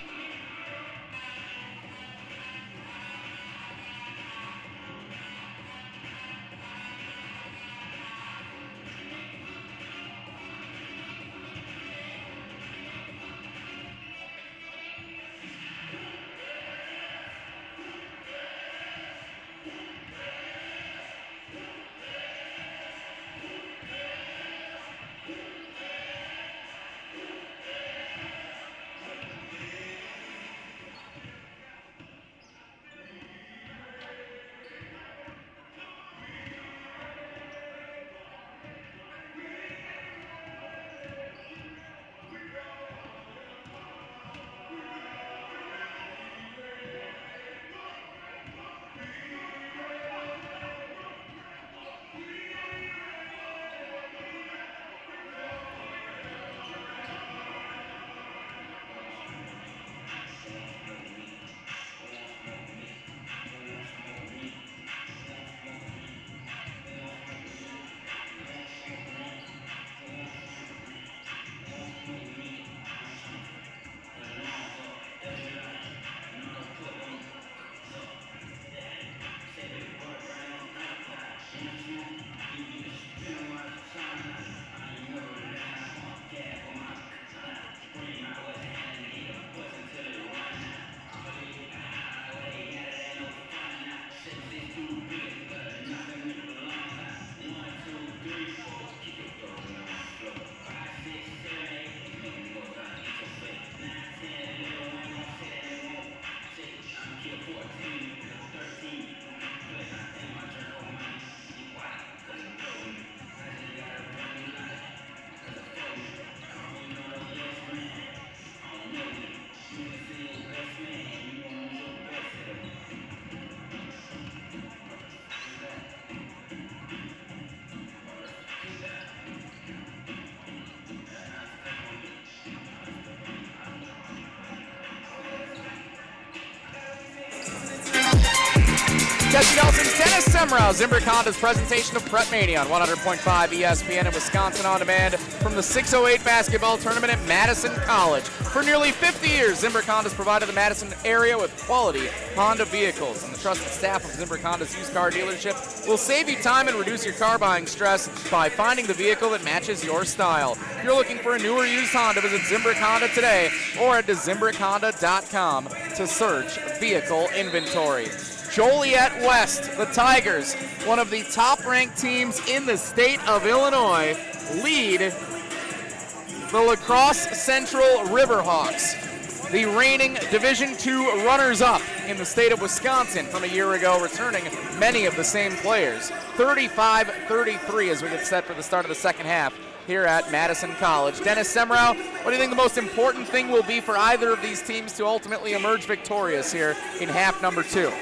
Jesse Nelson, Dennis Semrau, Zimbrick Honda's presentation of Prep Mania on 100.5 ESPN and Wisconsin On Demand from the 608 basketball tournament at Madison College. For nearly 50 years, Zimbrick Honda's provided the Madison area with quality Honda vehicles, and the trusted staff of Zimbrick Honda's used car dealership will save you time and reduce your car buying stress by finding the vehicle that matches your style. If you're looking for a new or used Honda, visit Zimbrick Honda today or head to ZimbrickHonda.com to search vehicle inventory. Joliet West, the Tigers, one of the top-ranked teams in the state of Illinois, lead the La Crosse Central Riverhawks, the reigning Division II runners-up in the state of Wisconsin from a year ago, returning many of the same players. 35-33 as we get set for the start of the second half here at Madison College. Dennis Semrau, what do you think the most important thing will be for either of these teams to ultimately emerge victorious here in half number 2?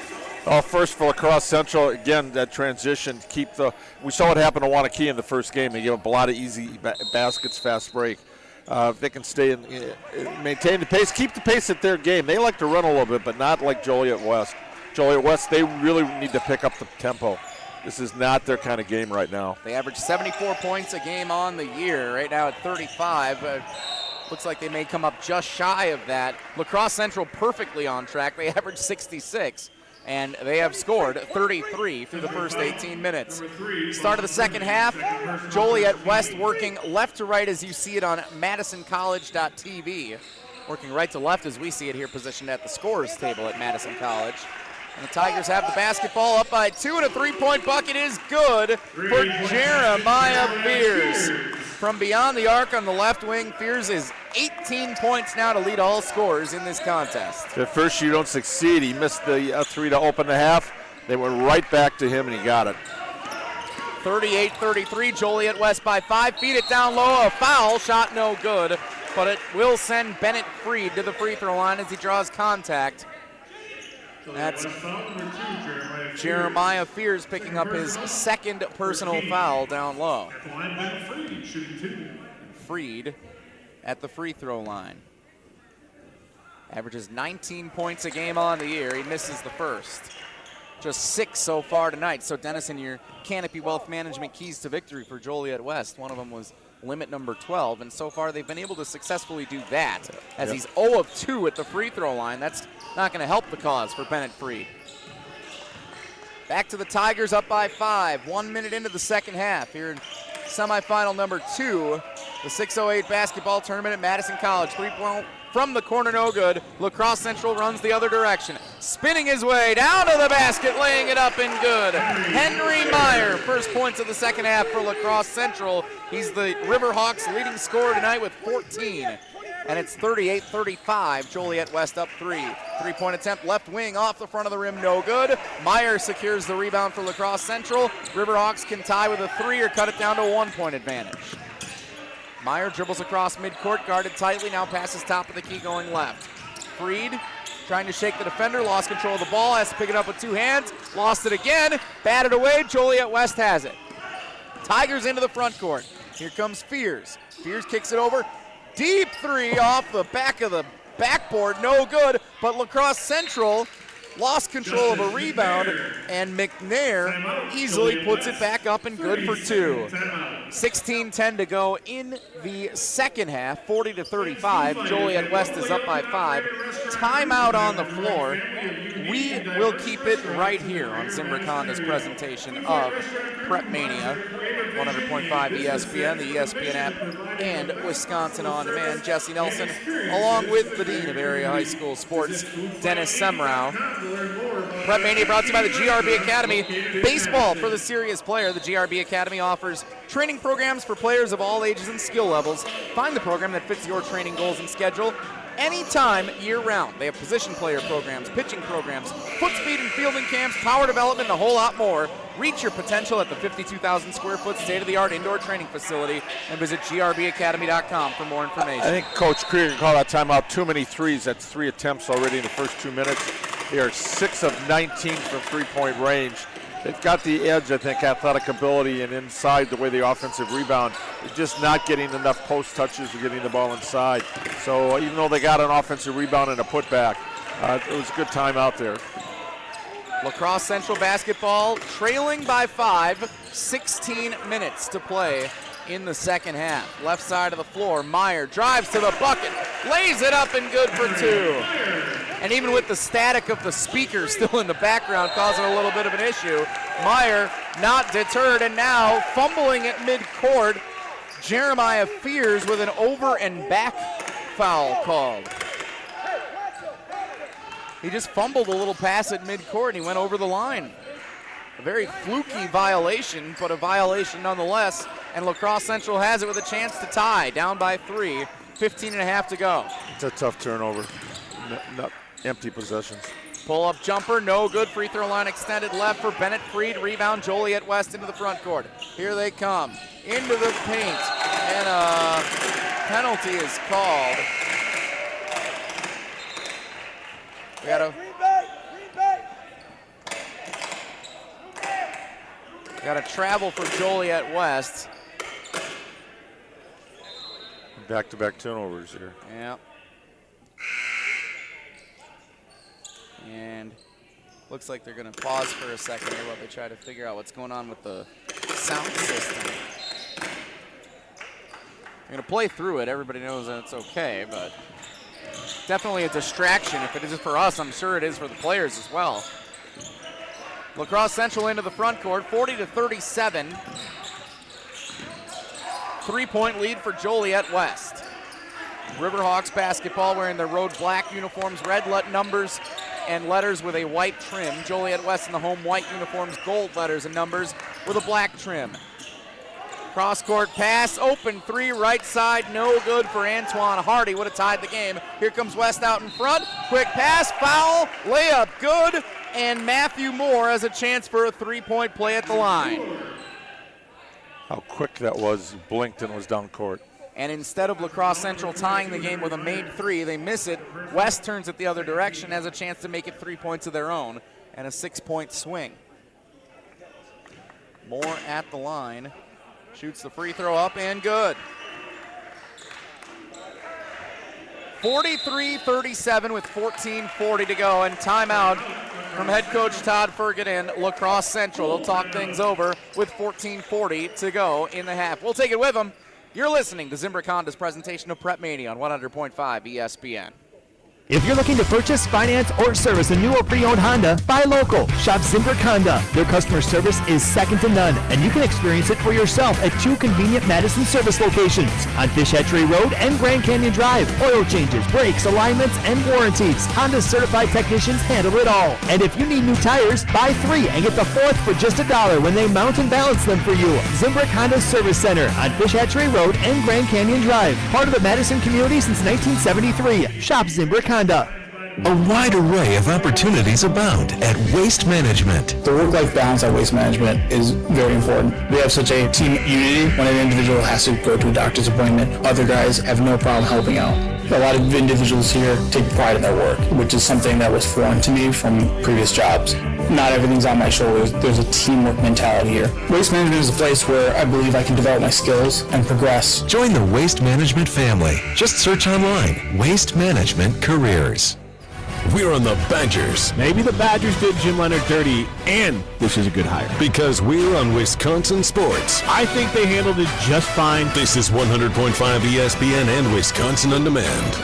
Well, first for La Crosse Central, again, that transition, we saw what happened to Wanakee in the first game. They gave up a lot of easy baskets, fast break. If they can stay and maintain the pace, keep the pace at their game. They like to run a little bit, but not like Joliet West. Joliet West, they really need to pick up the tempo. This is not their kind of game right now. They average 74 points a game on the year, right now at 35. Looks like they may come up just shy of that. La Crosse Central perfectly on track. They average 66. And they have scored 33 through the first 18 minutes. Start of the second half, Joliet West working left to right as you see it on MadisonCollege.tv. Working right to left as we see it here positioned at the scorers table at Madison College. And the Tigers have the basketball up by 2, and a three-point bucket is good for Jeremiah Fears. From beyond the arc on the left wing, Fears is 18 points now to lead all scorers in this contest. At first you don't succeed. He missed the three to open the half. They went right back to him, and he got it. 38-33, Joliet West by 5. Feed it down low, a foul, shot no good. But it will send Bennett Freed to the free throw line as he draws contact. That's Jeremiah Fears picking up his second personal foul down low. Freed at the free throw line. Averages 19 points a game on the year. He misses the first. Just 6 so far tonight. So Dennis, in your Canopy Wealth Management keys to victory for Joliet West, one of them was limit number 12, and so far they've been able to successfully do that as he's 0 of 2 at the free throw line. That's not going to help the cause for Bennett Freed. Back to the Tigers up by 5. 1 minute into the second half here in semifinal number 2, the 608 basketball tournament at Madison College. 3-point from the corner, no good. La Crosse Central runs the other direction. Spinning his way down to the basket, laying it up and good. Henry Meyer, first points of the second half for La Crosse Central. He's the Riverhawks' leading scorer tonight with 14. And it's 38-35, Joliet West up 3. Three-point attempt, left wing off the front of the rim, no good. Meyer secures the rebound for La Crosse Central. Riverhawks can tie with a 3 or cut it down to a 1-point advantage. Meyer dribbles across midcourt, guarded tightly, now passes top of the key going left. Freed trying to shake the defender, lost control of the ball, has to pick it up with 2 hands, lost it again, batted away, Joliet West has it. Tigers into the front court. Here comes Fears. Fears kicks it over. Deep 3 off the back of the backboard, no good, but La Crosse Central lost control of a rebound, and McNair easily puts it back up and good for 2. 16-10 to go in the second half, 40-35. Joliet West is up by 5. Timeout on the floor. We will keep it right here on Zimbrick Honda's presentation of Prep Mania, 100.5 ESPN, the ESPN app, and Wisconsin On Demand. Jesse Nelson, along with the Dean of Area High School Sports, Dennis Semrau. Prep Mania brought to you by the GRB Academy. Baseball for the serious player. The GRB Academy offers training programs for players of all ages and skill levels. Find the program that fits your training goals and schedule anytime, year-round. They have position player programs, pitching programs, foot speed and fielding camps, power development, and a whole lot more. Reach your potential at the 52,000 square foot state-of-the-art indoor training facility and visit grbacademy.com for more information. I think Coach Krieger called that timeout too many threes. That's 3 attempts already in the first 2 minutes. They are 6 of 19 from three-point range. They've got the edge, I think, athletic ability, and inside the way the offensive rebound is just not getting enough post touches or getting the ball inside. So even though they got an offensive rebound and a putback, it was a good time out there. Lacrosse Central basketball trailing by 5, 16 minutes to play in the second half. Left side of the floor, Meyer drives to the bucket, lays it up and good for 2. And even with the static of the speaker still in the background causing a little bit of an issue, Meyer not deterred, and now fumbling at midcourt, Jeremiah Fears with an over and back foul called. He just fumbled a little pass at midcourt and he went over the line. A very fluky violation, but a violation nonetheless. And Lacrosse Central has it with a chance to tie, down by 3, 15 and a half to go. It's a tough turnover. Not empty possessions. Pull-up jumper, no good. Free throw line extended left for Bennett Freed. Rebound, Joliet West into the front court. Here they come, into the paint, and a penalty is called. We got a travel for Joliet West. Back-to-back turnovers here. Yeah. And looks like they're going to pause for a second here while they try to figure out what's going on with the sound system. They're going to play through it. Everybody knows that it's okay, but definitely a distraction. If it isn't for us, I'm sure it is for the players as well. Lacrosse Central into the front court, 40-37. 3-point lead for Joliet West. Riverhawks basketball wearing their road black uniforms, red numbers and letters with a white trim. Joliet West in the home white uniforms, gold letters and numbers with a black trim. Cross-court pass, open 3, right side, no good for Antoine Hardy. Would have tied the game. Here comes West out in front. Quick pass, foul, layup, good. And Matthew Moore has a chance for a 3-point play at the line. How quick that was. He blinked and was down court. And instead of Lacrosse Central tying the game with a made 3, they miss it. West turns it the other direction, has a chance to make it 3 points of their own, and a 6-point swing. Moore at the line. Shoots the free throw up and good. 43-37 with 14:40 to go, and timeout from head coach Todd Ferguson and Lacrosse Central. They'll talk things over with 14:40 to go in the half. We'll take it with them. You're listening to Zimbrick Honda's presentation of Prep Mania on 100.5 ESPN. If you're looking to purchase, finance, or service a new or pre-owned Honda, buy local. Shop Zimbrick Honda. Their customer service is second to none, and you can experience it for yourself at 2 convenient Madison service locations on Fish Hatchery Road and Grand Canyon Drive. Oil changes, brakes, alignments, and warranties. Honda's certified technicians handle it all. And if you need new tires, buy 3 and get the 4th for just $1 when they mount and balance them for you. Zimbrick Honda Service Center on Fish Hatchery Road and Grand Canyon Drive. Part of the Madison community since 1973. Shop Zimbrick Honda. A wide array of opportunities abound at Waste Management. The work-life balance at Waste Management is very important. We have such a team unity. When an individual has to go to a doctor's appointment, other guys have no problem helping out. A lot of individuals here take pride in their work, which is something that was foreign to me from previous jobs. Not everything's on my shoulders. There's a teamwork mentality here. Waste Management is a place where I believe I can develop my skills and progress. Join the Waste Management family. Just search online, Waste Management Careers. We're on the Badgers. Maybe the Badgers did Jim Leonard dirty, and this is a good hire. Because we're on Wisconsin Sports. I think they handled it just fine. This is 100.5 ESPN and Wisconsin On Demand.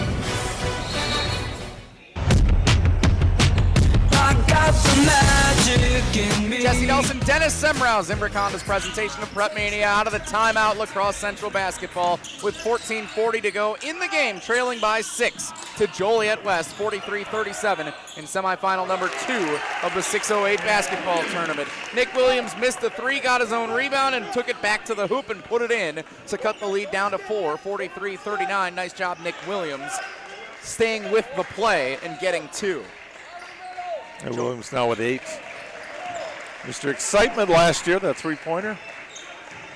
I got the magic in me. Jesse Nelson, Dennis Semrau, Zimbrick Honda's presentation of Prep Mania out of the timeout. Lacrosse Central basketball with 14:40 to go in the game, trailing by 6 to Joliet West, 43-37 in semifinal number 2 of the 60Eight basketball tournament. Nick Williams missed the 3, got his own rebound, and took it back to the hoop and put it in to cut the lead down to 4, 43-39. Nice job, Nick Williams, staying with the play and getting 2. And Williams now with 8. Mr. Excitement last year, that 3-pointer.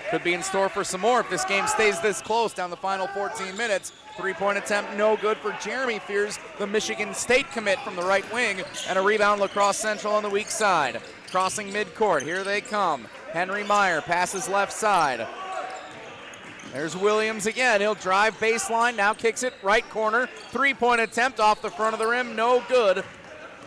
Could be in store for some more if this game stays this close down the final 14 minutes. 3-point attempt, no good for Jeremy Fears, the Michigan State commit from the right wing, and a rebound Lacrosse Central on the weak side. Crossing midcourt, here they come. Henry Meyer passes left side. There's Williams again, he'll drive baseline, now kicks it right corner. 3-point attempt off the front of the rim, no good.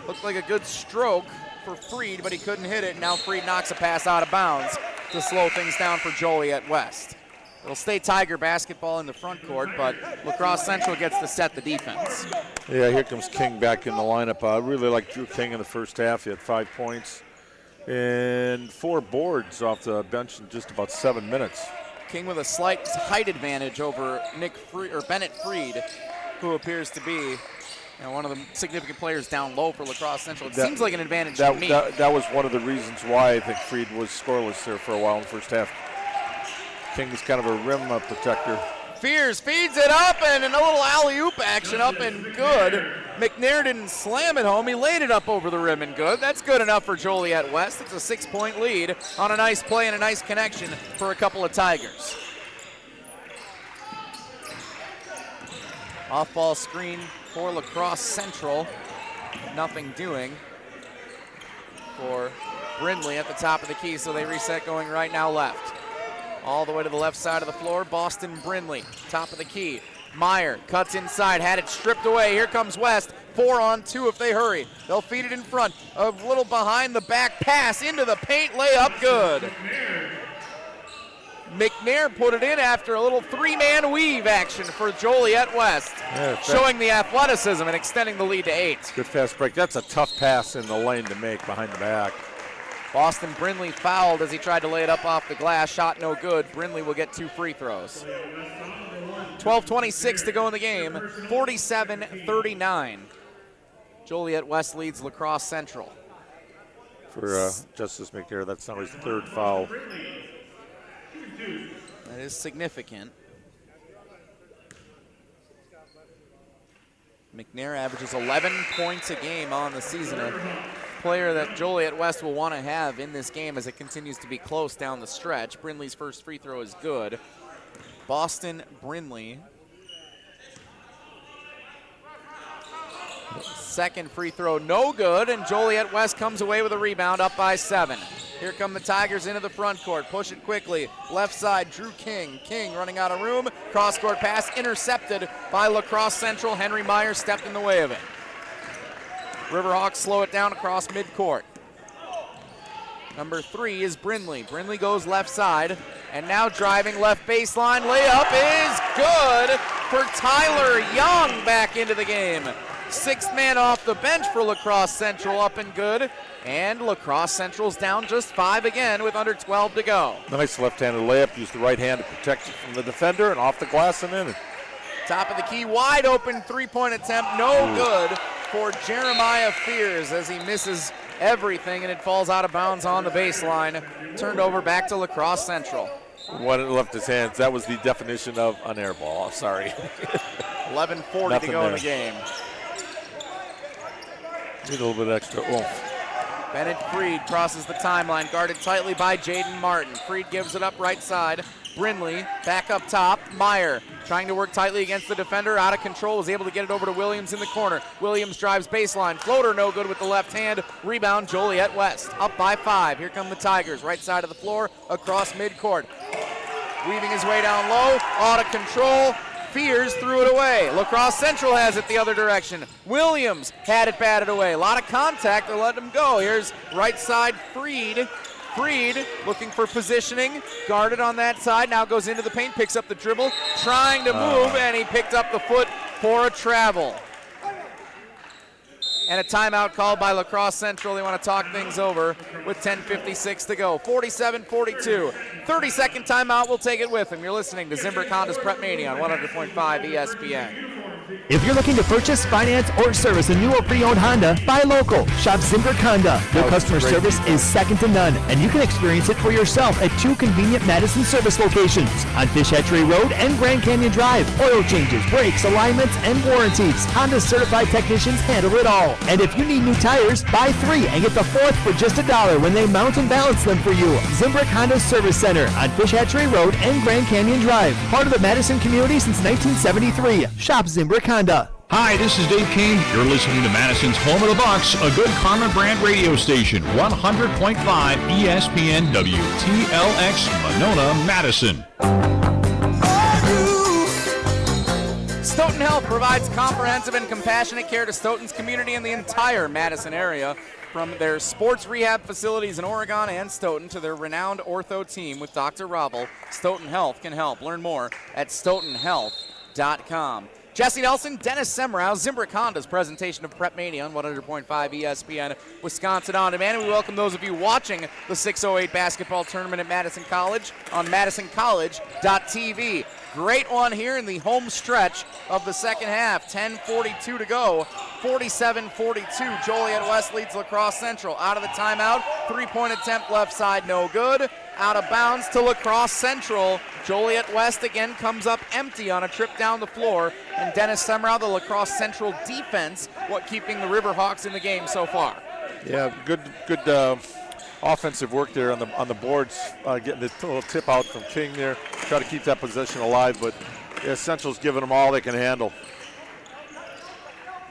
Looked like a good stroke for Freed, but he couldn't hit it. Now Freed knocks a pass out of bounds to slow things down for Joliet West. It'll stay Tiger basketball in the front court, but La Crosse Central gets to set the defense. Yeah, here comes King back in the lineup. I really like Drew King in the first half. He had 5 points and 4 boards off the bench in just about 7 minutes. King with a slight height advantage over Bennett Freed, who appears to be one of the significant players down low for La Crosse Central. It seems like an advantage to me. That was one of the reasons why I think Freed was scoreless there for a while in the first half. King's kind of a rim protector. Fears feeds it up, and a little alley-oop action up and good. McNair didn't slam it home. He laid it up over the rim and good. That's good enough for Joliet West. It's a 6-point lead on a nice play and a nice connection for a couple of Tigers. Off-ball screen for La Crosse Central. Nothing doing for Brindley at the top of the key, so they reset going right now left. All the way to the left side of the floor, Boston Brindley, top of the key. Meyer cuts inside, had it stripped away. Here comes West, 4-on-2 if they hurry. They'll feed it in front, a little behind the back pass into the paint, layup good. McNair put it in after a little 3-man weave action for Joliet West, showing the athleticism and extending the lead to 8. Good fast break. That's a tough pass in the lane to make behind the back. Boston Brindley fouled as he tried to lay it up off the glass. Shot no good. Brindley will get 2 free throws. 12:26 to go in the game. 47-39. Joliet West leads La Crosse Central. For Justice McNair, that's now his 3rd foul. That is significant. McNair averages 11 points a game on the season. A player that Joliet West will want to have in this game as it continues to be close down the stretch. Brindley's first free throw is good. Boston Brindley. Second free throw no good, and Joliet West comes away with a rebound, up by 7. Here come the Tigers into the front court. Push it quickly. Left side, Drew King. King running out of room. Cross-court pass intercepted by La Crosse Central. Henry Meyer stepped in the way of it. Riverhawks slow it down across midcourt. Number 3 is Brindley. Brindley goes left side, and now driving left baseline. Layup is good for Tyler Young back into the game. 6th man off the bench for La Crosse Central, up and good. And La Crosse Central's down just 5 again with under 12 to go. Nice left-handed layup. Used the right hand to protect it from the defender and off the glass and in. Top of the key, wide open 3-point attempt, no good for Jeremiah Fears as he misses everything and it falls out of bounds on the baseline. Turned over back to La Crosse Central. When it left his hands, that was the definition of an air ball. Sorry. 11:40 to go in the game. Need a little bit extra oomph. Bennett Freed crosses the timeline, guarded tightly by Jaden Martin. Freed gives it up right side. Brindley back up top. Meyer trying to work tightly against the defender. Out of control, was able to get it over to Williams in the corner. Williams drives baseline. Floater no good with the left hand. Rebound Joliet West. Up by 5. Here come the Tigers. Right side of the floor across midcourt. Weaving his way down low. Out of control. Fears threw it away. La Crosse Central has it the other direction. Williams had it batted away. A lot of contact to let him go. Here's right side Freed. Freed looking for positioning. Guarded on that side. Now goes into the paint. Picks up the dribble. Trying to move, and he picked up the foot for a travel. And a timeout called by La Crosse Central. They want to talk things over with 10:56 to go. 47-42. 30-second timeout. We'll take it with him. You're listening to Zimbrick Honda's Prep Mania on 100.5 ESPN. If you're looking to purchase, finance, or service a new or pre-owned Honda, buy local. Shop Zimbrick Honda. Their customer service is second to none, and you can experience it for yourself at 2 convenient Madison service locations on Fish Hatchery Road and Grand Canyon Drive. Oil changes, brakes, alignments, and warranties. Honda certified technicians handle it all. And if you need new tires, buy 3 and get the 4th for just $1 when they mount and balance them for you. Zimbrick Honda Service Center on Fish Hatchery Road and Grand Canyon Drive. Part of the Madison community since 1973. Shop Zimbrick Honda. Hi, this is Dave King. You're listening to Madison's Home of the Bucks, a good Karma brand radio station, 100.5 ESPN WTLX, Monona, Madison. Stoughton Health provides comprehensive and compassionate care to Stoughton's community and the entire Madison area. From their sports rehab facilities in Oregon and Stoughton to their renowned ortho team with Dr. Ravel, Stoughton Health can help. Learn more at stoughtonhealth.com. Jesse Nelson, Dennis Semrau, Zimbrick Honda's presentation of Prep Mania on 100.5 ESPN Wisconsin On Demand. And we welcome those of you watching the 608 basketball tournament at Madison College on madisoncollege.tv. Great one here in the home stretch of the second half. 10:42 to go. 47-42. Joliet West leads La Crosse Central. Out of the timeout. 3-point attempt left side, no good. Out of bounds to La Crosse Central. Joliet West again comes up empty on a trip down the floor. And Dennis Semrau, the La Crosse Central defense, keeping the Riverhawks in the game so far. Yeah, good offensive work there on the boards, getting the little tip out from King there. Try to keep that possession alive, but Central's giving them all they can handle.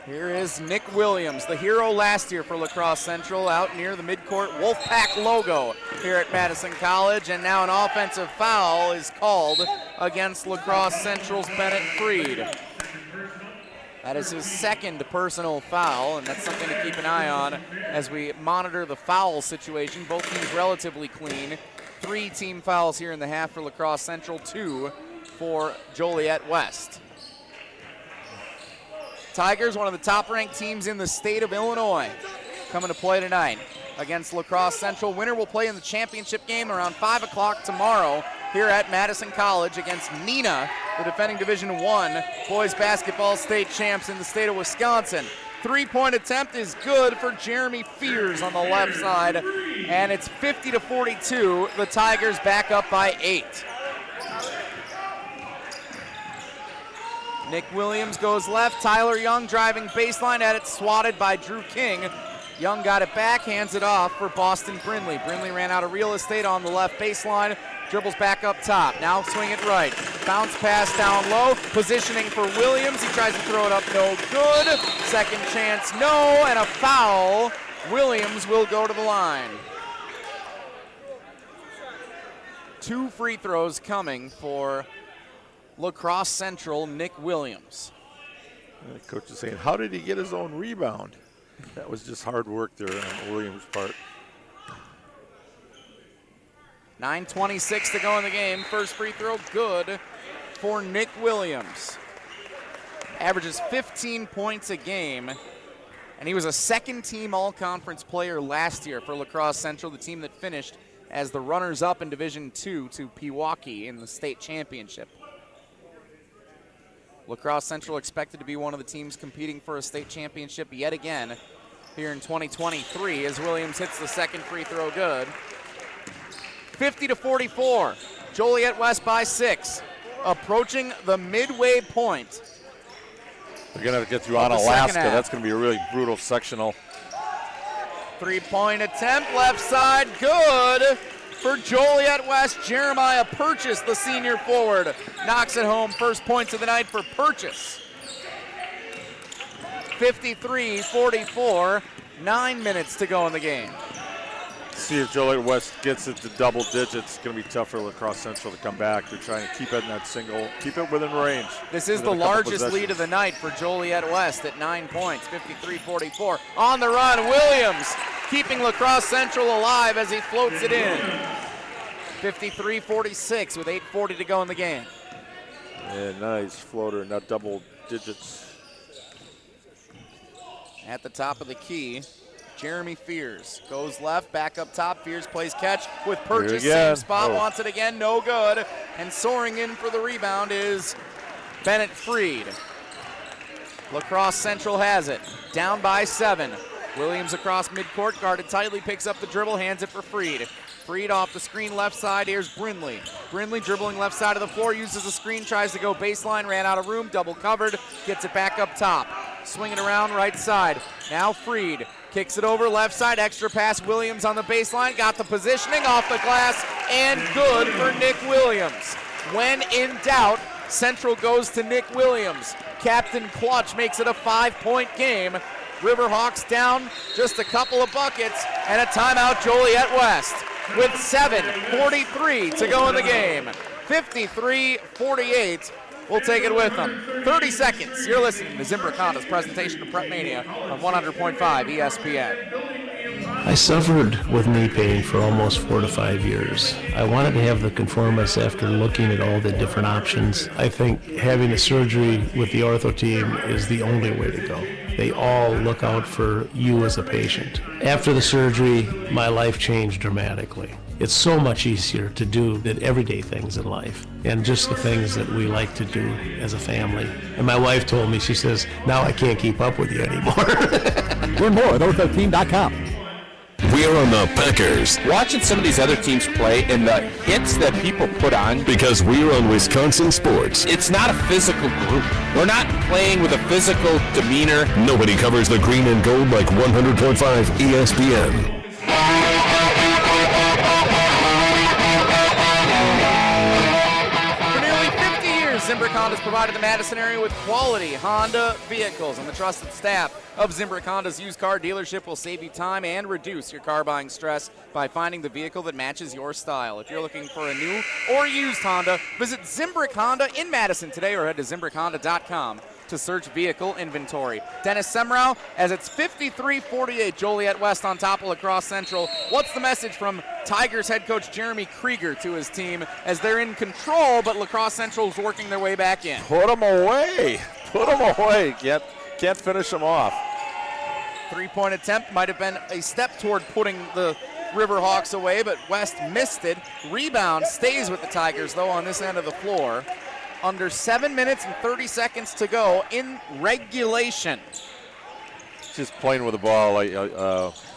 Here is Nick Williams, the hero last year for La Crosse Central, out near the midcourt Wolfpack logo here at Madison College. And now an offensive foul is called against La Crosse Central's Bennett Freed. That is his second personal foul, and that's something to keep an eye on as we monitor the foul situation. Both teams relatively clean. 3 team fouls here in the half for La Crosse Central, 2 for Joliet West. Tigers, one of the top-ranked teams in the state of Illinois, coming to play tonight against La Crosse Central. Winner will play in the championship game around 5 o'clock tomorrow here at Madison College against Neenah, the defending Division I boys basketball state champs in the state of Wisconsin. 3-point attempt is good for Jeremy Fears on the left side, and it's 50-42. The Tigers back up by 8. Nick Williams goes left. Tyler Young driving baseline at it, swatted by Drew King. Young got it back, hands it off for Boston Brindley. Brindley ran out of real estate on the left baseline, dribbles back up top. Now swing it right. Bounce pass down low, positioning for Williams. He tries to throw it up, no good. Second chance, no, and a foul. Williams will go to the line. 2 free throws coming for La Crosse Central, Nick Williams. The coach is saying, how did he get his own rebound? That was just hard work there on Williams' part. 9:26 to go in the game. First free throw good for Nick Williams. Averages 15 points a game, and he was a second-team all-conference player last year for La Crosse Central, the team that finished as the runners-up in Division II to Pewaukee in the state championship. La Crosse Central expected to be one of the teams competing for a state championship yet again here in 2023 as Williams hits the second free throw good. 50-44, Joliet West by 6, approaching the midway point. They're going to have to get through on Alaska. That's going to be a really brutal sectional. 3-point attempt, left side, good for Joliet West. Jeremiah Purchase, the senior forward, knocks it home. First points of the night for Purchase. 53-44, 9 minutes to go in the game. See if Joliet West gets it to double digits. It's going to be tough for La Crosse Central to come back. They're trying to keep it in that single, keep it within range. This is the largest lead of the night for Joliet West at 9 points, 53-44. On the run, Williams keeping La Crosse Central alive as he floats it in. 53-46 with 8:40 to go in the game. Yeah, nice floater, not double digits. At the top of the key, Jeremy Fears goes left, back up top. Fears plays catch with Purchase, same spot, wants it again, no good. And soaring in for the rebound is Bennett Freed. La Crosse Central has it, down by 7. Williams across midcourt, guarded tightly, picks up the dribble, hands it for Freed. Freed off the screen left side, here's Brindley. Brindley dribbling left side of the floor, uses the screen, tries to go baseline, ran out of room, double covered, gets it back up top. Swinging around right side, now Freed. Kicks it over left side, extra pass, Williams on the baseline, got the positioning off the glass, and good for Nick Williams. When in doubt, Central goes to Nick Williams. Captain Clutch makes it a 5-point game. Riverhawks down just a couple of buckets, and a timeout Joliet West with 7:43 to go in the game. 53-48. We'll take it with them. 30 seconds. You're listening to Zimbrick Honda's presentation of Prep Mania on 100.5 ESPN. I suffered with knee pain for almost 4 to 5 years. I wanted to have the Conformis after looking at all the different options. I think having a surgery with the ortho team is the only way to go. They all look out for you as a patient. After the surgery, my life changed dramatically. It's so much easier to do the everyday things in life and just the things that we like to do as a family. And my wife told me, she says, now I can't keep up with you anymore. Learn more at orthoteam.com. We're on the Packers. Watching some of these other teams play and the hits that people put on. Because we're on Wisconsin Sports. It's not a physical group. We're not playing with a physical demeanor. Nobody covers the green and gold like 100.5 ESPN. Zimbrick Honda has provided the Madison area with quality Honda vehicles, and the trusted staff of Zimbrick Honda's used car dealership will save you time and reduce your car buying stress by finding the vehicle that matches your style. If you're looking for a new or used Honda, visit Zimbrick Honda in Madison today or head to ZimbrickHonda.com to search vehicle inventory. Dennis Semrau, as it's 53-48, Joliet West on top of La Crosse Central. What's the message from Tigers head coach Jeremy Krieger to his team as they're in control, but La Crosse Central is working their way back in? Put them away. Put them away. Can't finish them off. Three-point attempt might have been a step toward putting the Riverhawks away, but West missed it. Rebound stays with the Tigers, though, on this end of the floor. Under 7 minutes and 30 seconds to go in regulation. Just playing with the ball like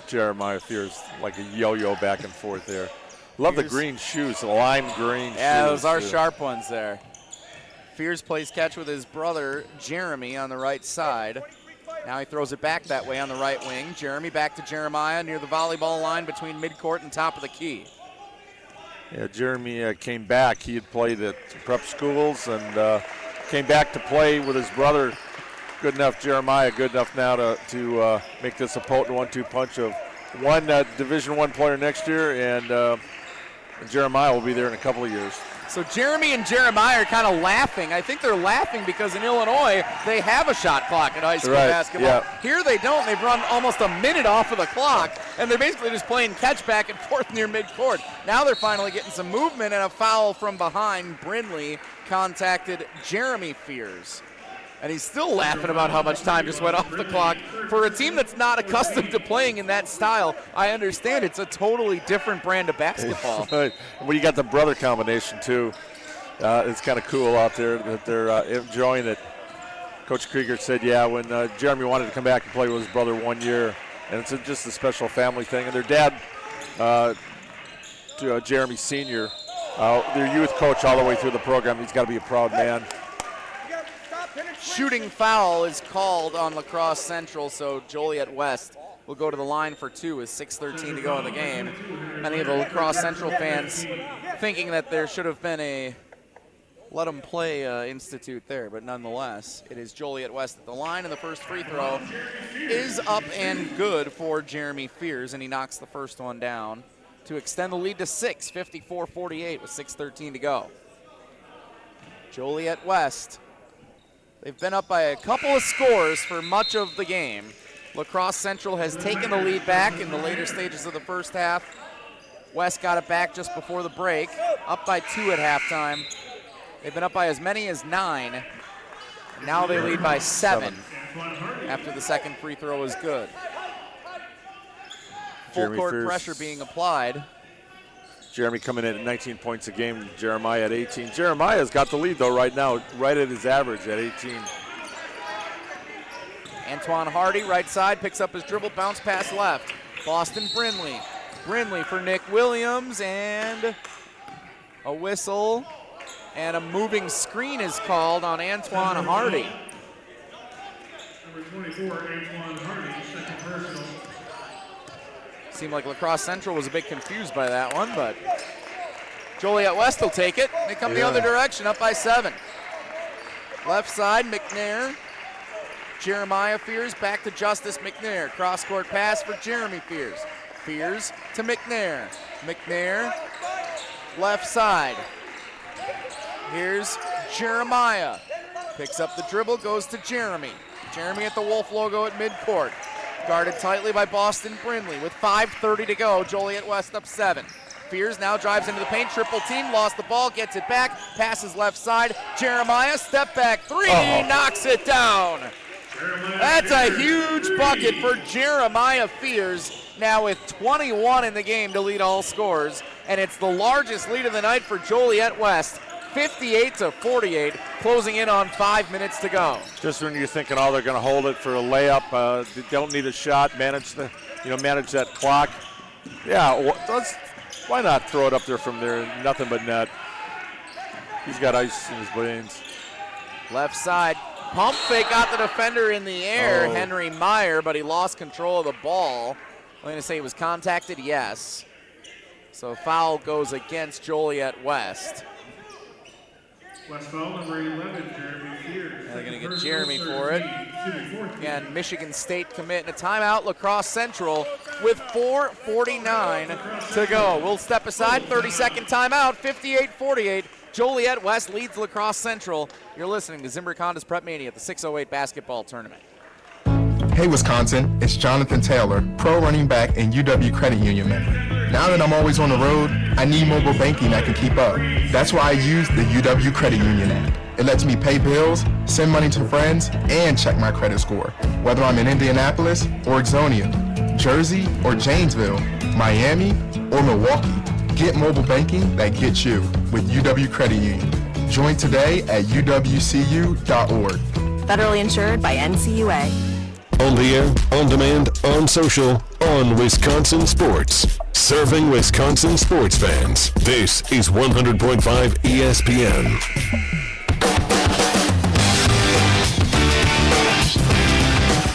Jeremiah Fears, like a yo-yo back and forth there. Love the green shoes, the lime green shoes. Yeah, those are sharp ones there. Fears plays catch with his brother Jeremy on the right side. Now he throws it back that way on the right wing. Jeremy back to Jeremiah near the volleyball line between midcourt and top of the key. Yeah, Jeremy came back. He had played at prep schools and came back to play with his brother. Good enough, Jeremiah, good enough now to make this a potent 1-2 punch of one Division I player next year, and Jeremiah will be there in a couple of years. So Jeremy and Jeremiah are kind of laughing. I think they're laughing because in Illinois, they have a shot clock in high school basketball. Yeah. Here they don't. They've run almost a minute off of the clock, and they're basically just playing catch back and forth near midcourt. Now they're finally getting some movement, and a foul from behind. Brindley contacted Jeremy Fears. And he's still laughing about how much time just went off the clock. For a team that's not accustomed to playing in that style, I understand it's a totally different brand of basketball. Right. When you got the brother combination, too, it's kind of cool out there that they're enjoying it. Coach Krieger said, yeah, when Jeremy wanted to come back and play with his brother 1 year, and it's just a special family thing. And their dad, Jeremy Sr., their youth coach all the way through the program, he's got to be a proud man. Shooting foul is called on La Crosse Central, so Joliet West will go to the line for two with 6:13 to go in the game. Many of the La Crosse Central fans thinking that there should have been a let them play institute there, but nonetheless, it is Joliet West at the line, and the first free throw is up and good for Jeremy Fears, and he knocks the first one down to extend the lead to 6, 54-48 with 6:13 to go. Joliet West, they've been up by a couple of scores for much of the game. La Crosse Central has taken the lead back in the later stages of the first half. West got it back just before the break, up by 2 at halftime. They've been up by as many as 9. Now they lead by 7 after the second free throw is good. Full court pressure being applied. Jeremy coming in at 19 points a game, Jeremiah at 18. Jeremiah's got the lead, though, right now, right at his average at 18. Antoine Hardy, right side, picks up his dribble, bounce pass left. Boston Brindley. Brindley for Nick Williams, and a whistle, and a moving screen is called on Antoine Hardy. Number 24, Antoine Hardy, second personal. Seemed like La Crosse Central was a bit confused by that one, but Joliet West will take it. They come the other direction, up by 7. Left side, McNair. Jeremiah Fears back to Justice McNair. Cross-court pass for Jeremy Fears. Fears to McNair. McNair, left side. Here's Jeremiah. Picks up the dribble, goes to Jeremy. Jeremy at the Wolf logo at midcourt. Guarded tightly by Boston Brindley with 5:30 to go. Joliet West up 7. Fears now drives into the paint, triple team, lost the ball, gets it back, passes left side. Jeremiah, step back three, knocks it down. That's a huge bucket for Jeremiah Fears, now with 21 in the game to lead all scorers. And it's the largest lead of the night for Joliet West, 58-48, closing in on 5 minutes to go. Just when you're thinking, they're going to hold it for a layup, they don't need a shot, manage that clock. Yeah, why not throw it up there from there? Nothing but net. He's got ice in his veins. Left side, pump fake, got the defender in the air, Henry Meyer, but he lost control of the ball. I'm going to say he was contacted, yes. So foul goes against Joliet West. West foul number 11, Jeremy Fears. They're going to get Jeremy for it. Again, Michigan State commit and a timeout. La Crosse Central with 4:49 to go. We'll step aside, 30-second timeout, 58-48. Joliet West leads La Crosse Central. You're listening to Zimbrick Honda's Prep Mania at the 608 basketball tournament. Hey Wisconsin, it's Jonathan Taylor, pro running back and UW Credit Union member. Now that I'm always on the road, I need mobile banking that can keep up. That's why I use the UW Credit Union app. It lets me pay bills, send money to friends, and check my credit score. Whether I'm in Indianapolis or Ixonia, Jersey or Janesville, Miami or Milwaukee, get mobile banking that gets you with UW Credit Union. Join today at uwcu.org. Federally insured by NCUA. On the air, on demand, on social, on Wisconsin Sports. Serving Wisconsin sports fans. This is 100.5 ESPN.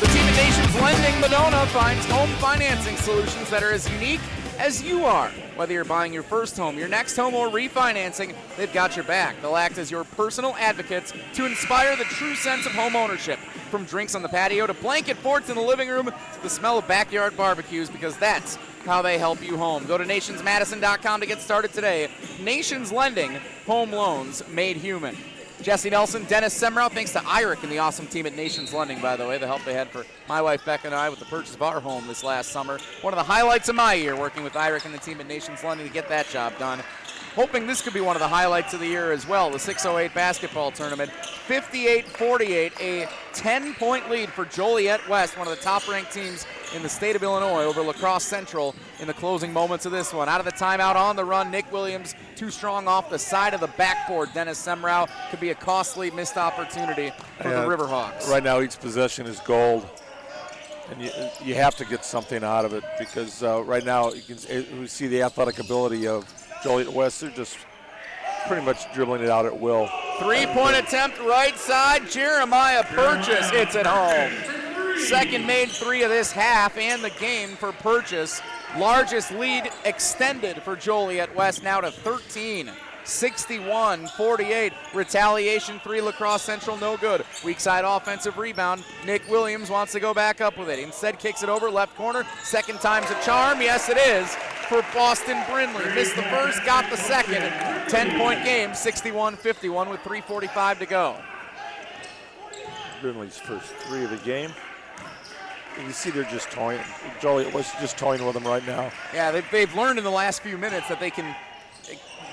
The team at Nations Lending Monona finds home financing solutions that are as unique as you are. Whether you're buying your first home, your next home, or refinancing, they've got your back. They'll act as your personal advocates to inspire the true sense of home ownership. From drinks on the patio to blanket forts in the living room to the smell of backyard barbecues, because that's how they help you home. Go to nationsmadison.com to get started today. Nations Lending, home loans made human. Jesse Nelson, Dennis Semrau, thanks to Irick and the awesome team at Nations Lending, by the way, the help they had for my wife Becca and I with the purchase of our home this last summer. One of the highlights of my year, working with Irick and the team at Nations Lending to get that job done. Hoping this could be one of the highlights of the year as well, the 608 basketball tournament. 58-48, a 10-point lead for Joliet West, one of the top-ranked teams in the state of Illinois, over La Crosse Central in the closing moments of this one. Out of the timeout, on the run, Nick Williams, too strong off the side of the backboard. Dennis Semrau, could be a costly missed opportunity for the Riverhawks. Right now, each possession is gold, and you have to get something out of it, because right now we see the athletic ability of Joliet West. They're just pretty much dribbling it out at will. Three-point attempt right side. Jeremiah Purchase hits it home. Second made three of this half and the game for Purchase. Largest lead extended for Joliet West, now to 13. 61-48. Retaliation three, La Crosse Central, no good. Weak side offensive rebound. Nick Williams wants to go back up with it. Instead kicks it over left corner. Second time's a charm. Yes, it is for Boston Brindley. Missed the first, got the second. 10-point game, 61-51 with 3:45 to go. Brindley's first three of the game. You see they're just toying. Joliet West is just toying with them right now. Yeah, they've learned in the last few minutes that they can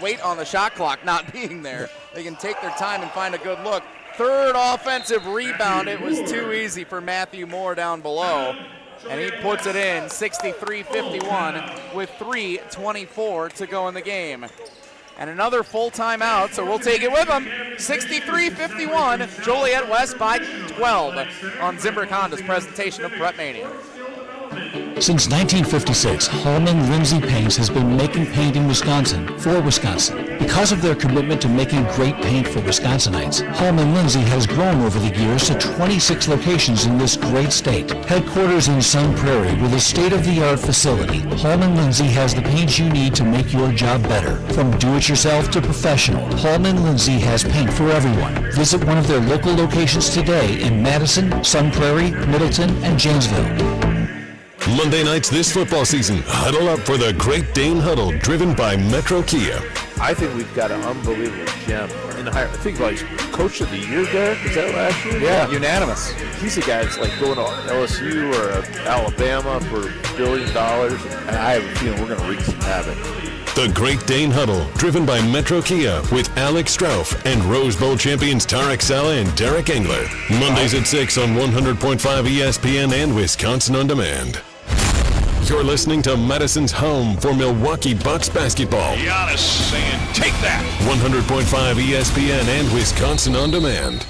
wait on the shot clock not being there. They can take their time and find a good look. Third offensive rebound. It was too easy for Matthew Moore down below, and he puts it in. 63-51 with 3:24 to go in the game. And another full timeout, so we'll take it with them. 63-51, Joliet West by 12 on Zimbrick Honda's presentation of Prep Mania. Since 1956, Hallman Lindsay Paints has been making paint in Wisconsin for Wisconsin. Because of their commitment to making great paint for Wisconsinites, Hallman Lindsay has grown over the years to 26 locations in this great state. Headquarters in Sun Prairie with a state-of-the-art facility, Hallman Lindsay has the paint you need to make your job better. From do-it-yourself to professional, Hallman Lindsay has paint for everyone. Visit one of their local locations today in Madison, Sun Prairie, Middleton, and Janesville. Monday nights this football season, huddle up for the Great Dane Huddle, driven by Metro Kia. I think we've got an unbelievable gem in the higher. Think about it, he's Coach of the Year, Derek. Was that last year? Yeah, unanimous. He's a guy that's like going to LSU or Alabama for $1 billion, and I have a feeling we're going to wreak some havoc. The Great Dane Huddle, driven by Metro Kia with Alex Strauff and Rose Bowl champions Tarek Sala and Derek Engler. Mondays at 6 on 100.5 ESPN and Wisconsin On Demand. You're listening to Madison's home for Milwaukee Bucks basketball. Giannis saying, take that. 100.5 ESPN and Wisconsin On Demand.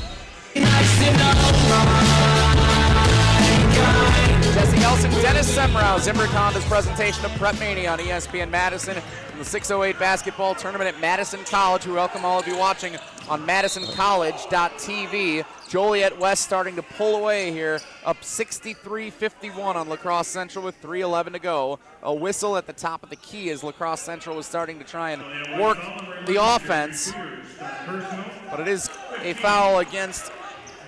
Jesse Nelson, Dennis Semrau, Zimbrick Honda's presentation of Prep Mania on ESPN Madison from the 608 basketball tournament at Madison College. We welcome all of you watching on MadisonCollege.tv. Joliet West starting to pull away here, up 63-51 on La Crosse Central with 3:11 to go. A whistle at the top of the key as La Crosse Central was starting to try and work the offense. But it is a foul against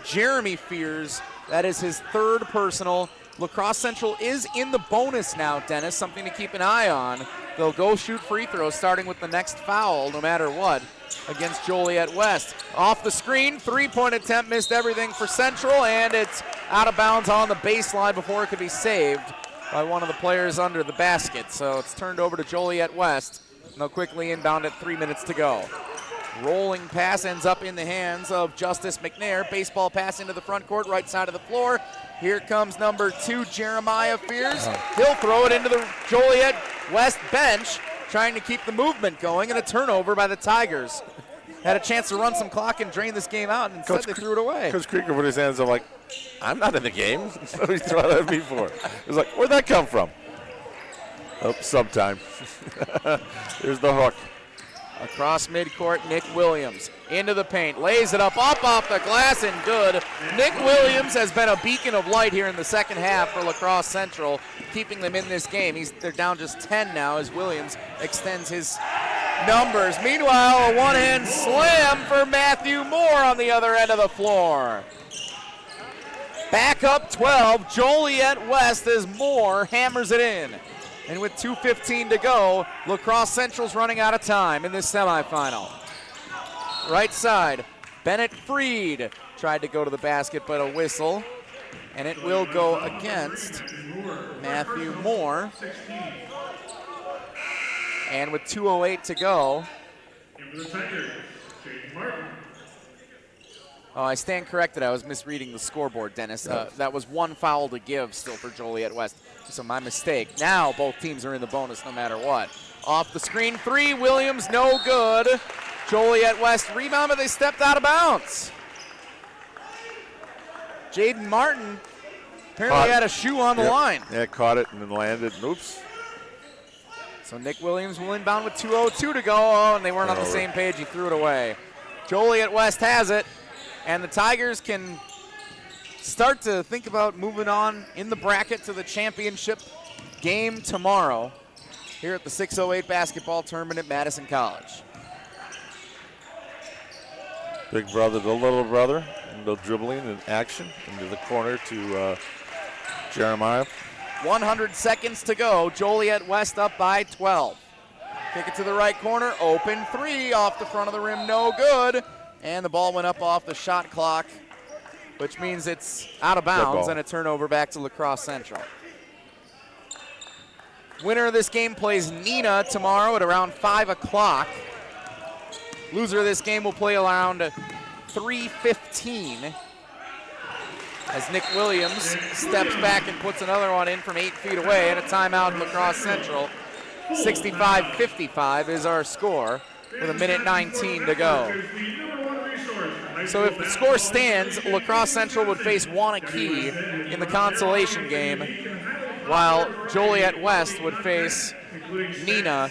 Jeremy Fears. That is his third personal. La Crosse Central is in the bonus now, Dennis, something to keep an eye on. They'll go shoot free throws starting with the next foul no matter what against Joliet West. Off the screen, three-point attempt, missed everything for Central, and it's out of bounds on the baseline before it could be saved by one of the players under the basket. So it's turned over to Joliet West, and they'll quickly inbound at 3 minutes to go. Rolling pass ends up in the hands of Justice McNair. Baseball pass into the front court, right side of the floor. Here comes number 2, Jeremiah Fears. He'll throw it into the Joliet West bench, trying to keep the movement going, and a turnover by the Tigers. Had a chance to run some clock and drain this game out, and instead they threw it away. Coach Krieger put his hands up like, I'm not in the game. What are you throwing at me for? It was like, where'd that come from? Oh, sometime. Here's the hook. Across midcourt, Nick Williams into the paint, lays it up off the glass, and good. Nick Williams has been a beacon of light here in the second half for La Crosse Central, keeping them in this game. They're down just 10 now as Williams extends his numbers. Meanwhile, a one-hand slam for Matthew Moore on the other end of the floor. Back up 12, Joliet West as Moore hammers it in. And with 2:15 to go, La Crosse Central's running out of time in this semifinal. Right side, Bennett Freed tried to go to the basket, but a whistle. And it will go against Matthew Moore. And with 2:08 to go. Oh, I stand corrected. I was misreading the scoreboard, Dennis. That was one foul to give still for Joliet West. So my mistake. Now both teams are in the bonus no matter what. Off the screen, 3, Williams, no good. Joliet West rebound, but they stepped out of bounds. Jaden Martin apparently had a shoe on the line. Yeah, caught it and then landed. Oops. So Nick Williams will inbound with 2:02 to go. Oh, and they weren't on the same page. He threw it away. Joliet West has it. And the Tigers can start to think about moving on in the bracket to the championship game tomorrow here at the 608 basketball tournament at Madison College. Big brother to little brother. No dribbling in action into the corner to Jeremiah. 100 seconds to go. Joliet West up by 12. Kick it to the right corner. Open 3 off the front of the rim. No good. And the ball went up off the shot clock, which means it's out of bounds and a turnover back to La Crosse Central. Winner of this game plays Neenah tomorrow at around 5 o'clock. Loser of this game will play around 3:15 as Nick Williams steps back and puts another one in from 8 feet away, and a timeout La Crosse Central. 65-55 is our score with 1:19 to go. So if the score stands, La Crosse Central would face Wanakee in the consolation game, while Joliet West would face Neenah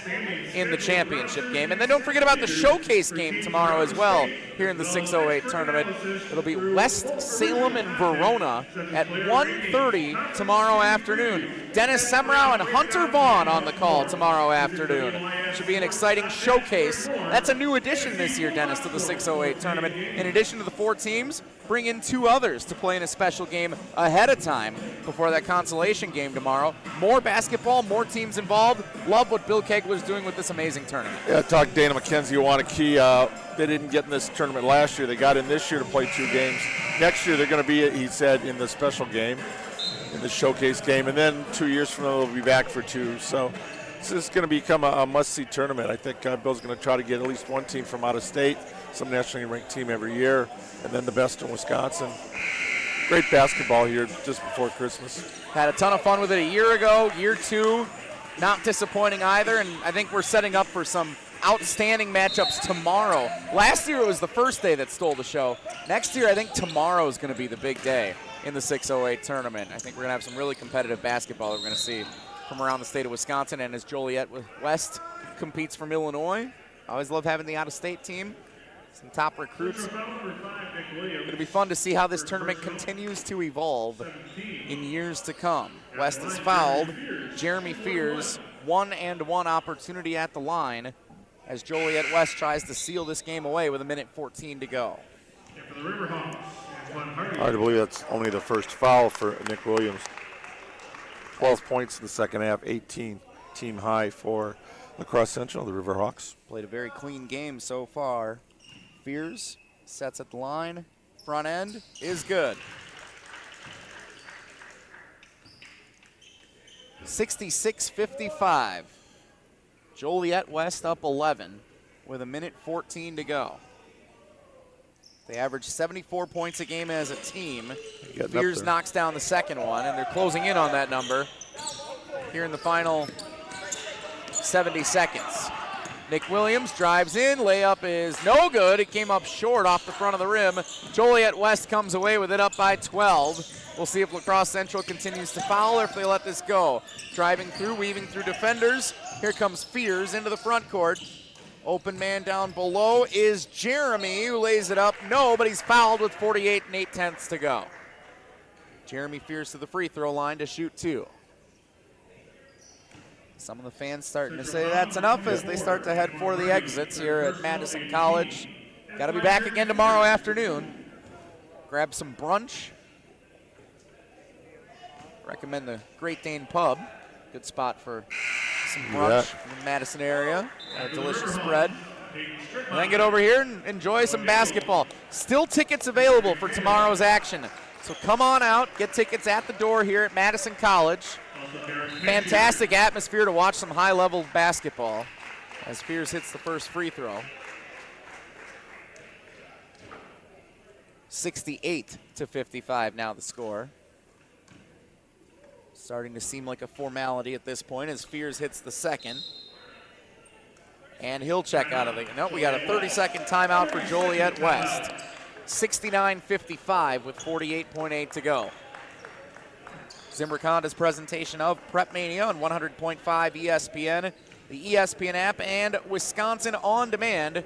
in the championship game. And then don't forget about the showcase game tomorrow as well here in the 608 tournament. It'll be West Salem and Verona at 1:30 tomorrow afternoon. Dennis Semrau and Hunter Vaughn on the call tomorrow afternoon Should be an exciting showcase. That's a new addition this year, Dennis, to the 608 tournament. In addition to the 4 teams, bring in 2 others to play in a special game ahead of time before that consolation game tomorrow. More basketball, more teams involved. Love what Bill Kegler's doing with this amazing tournament. Yeah, I talked to Dana McKenzie, Wanakee. They didn't get in this tournament last year. They got in this year to play 2 games. Next year they're going to be, he said, in the special game, in the showcase game, and then 2 years from now they'll be back for 2. So this is going to become a must-see tournament. I think Bill's going to try to get at least 1 team from out of state, some nationally ranked team every year, and then the best in Wisconsin. Great basketball here just before Christmas. Had a ton of fun with it a year ago. Year 2, not disappointing either, and I think we're setting up for some outstanding matchups tomorrow. Last year it was the first day that stole the show. Next year I think tomorrow is going to be the big day in the 608 tournament. I think we're going to have some really competitive basketball that we're going to see from around the state of Wisconsin, and as Joliet West competes from Illinois. I always love having the out-of-state team. Some top recruits. It'll be fun to see how this tournament continues to evolve in years to come. West is fouled. Jeremy Fears, 1-and-1 opportunity at the line as Joliet West tries to seal this game away with 1:14 to go. Hard to believe that's only the first foul for Nick Williams. 12 points in the second half, 18 team high for La Crosse Central, the Riverhawks. Played a very clean game so far. Fears sets at the line. Front end is good. 66-55. Joliet West up 11 with 1:14 to go. They average 74 points a game as a team. Fears knocks down the second one, and they're closing in on that number here in the final 70 seconds. Nick Williams drives in. Layup is no good. It came up short off the front of the rim. Joliet West comes away with it up by 12. We'll see if La Crosse Central continues to foul or if they let this go. Driving through, weaving through defenders. Here comes Fears into the front court. Open man down below is Jeremy, who lays it up. No, but he's fouled with 48 8/10 to go. Jeremy Fears to the free throw line to shoot 2. Some of the fans starting to say that's enough as they start to head for the exits here at Madison College. Got to be back again tomorrow afternoon. Grab some brunch. Recommend the Great Dane Pub. Good spot for some brunch in the Madison area. A delicious spread. And then get over here and enjoy some basketball. Still tickets available for tomorrow's action. So come on out, get tickets at the door here at Madison College. Fantastic atmosphere to watch some high-level basketball as Fears hits the first free throw. 68-55 now the score. Starting to seem like a formality at this point as Fears hits the second. And he'll check out of the, no, we got a 30-second timeout for Joliet West. 69-55 with 48.8 to go. Zimbrick Honda's presentation of Prep Mania on 100.5 ESPN, the ESPN app, and Wisconsin On Demand.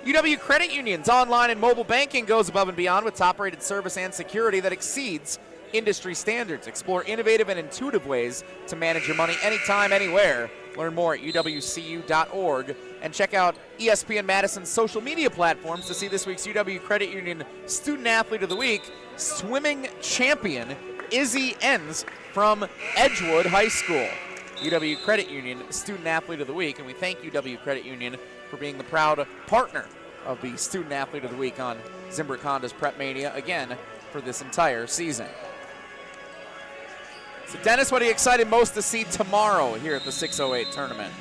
UW Credit Union's online and mobile banking goes above and beyond with top-rated service and security that exceeds industry standards. Explore innovative and intuitive ways to manage your money anytime, anywhere. Learn more at uwcu.org and check out ESPN Madison's social media platforms to see this week's UW Credit Union Student Athlete of the Week, swimming champion Izzy Enns from Edgewood High School. UW Credit Union Student Athlete of the Week, and we thank UW Credit Union for being the proud partner of the Student Athlete of the Week on Zimbrick Honda's Prep Mania again for this entire season. So Dennis, what are you excited most to see tomorrow here at the 608 tournament?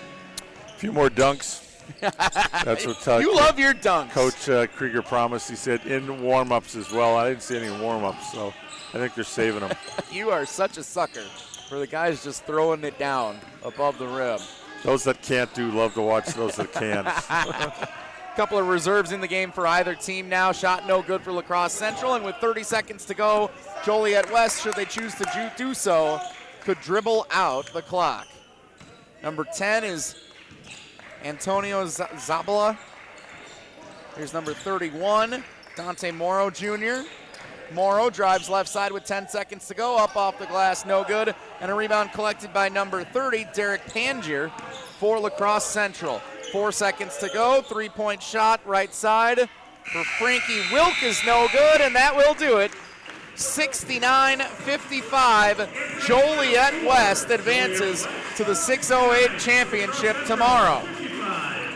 A few more dunks. That's what you love your dunks. Coach Krieger promised. He said in warm-ups as well. I didn't see any warm-ups, so I think they're saving them. You are such a sucker for the guys just throwing it down above the rim. Those that can't do love to watch those that can. Couple of reserves in the game for either team now. Shot no good for La Crosse Central, and with 30 seconds to go, Joliet West, should they choose to do so, could dribble out the clock. Number 10 is Antonio Zabala. Here's number 31, Dante Morrow Jr. Morrow drives left side with 10 seconds to go, up off the glass, no good, and a rebound collected by number 30, Derek Pangier for La Crosse Central. 4 seconds to go. 3-point shot right side for Frankie Wilk is no good, and that will do it. 69-55. Joliet West advances to the 608 championship tomorrow.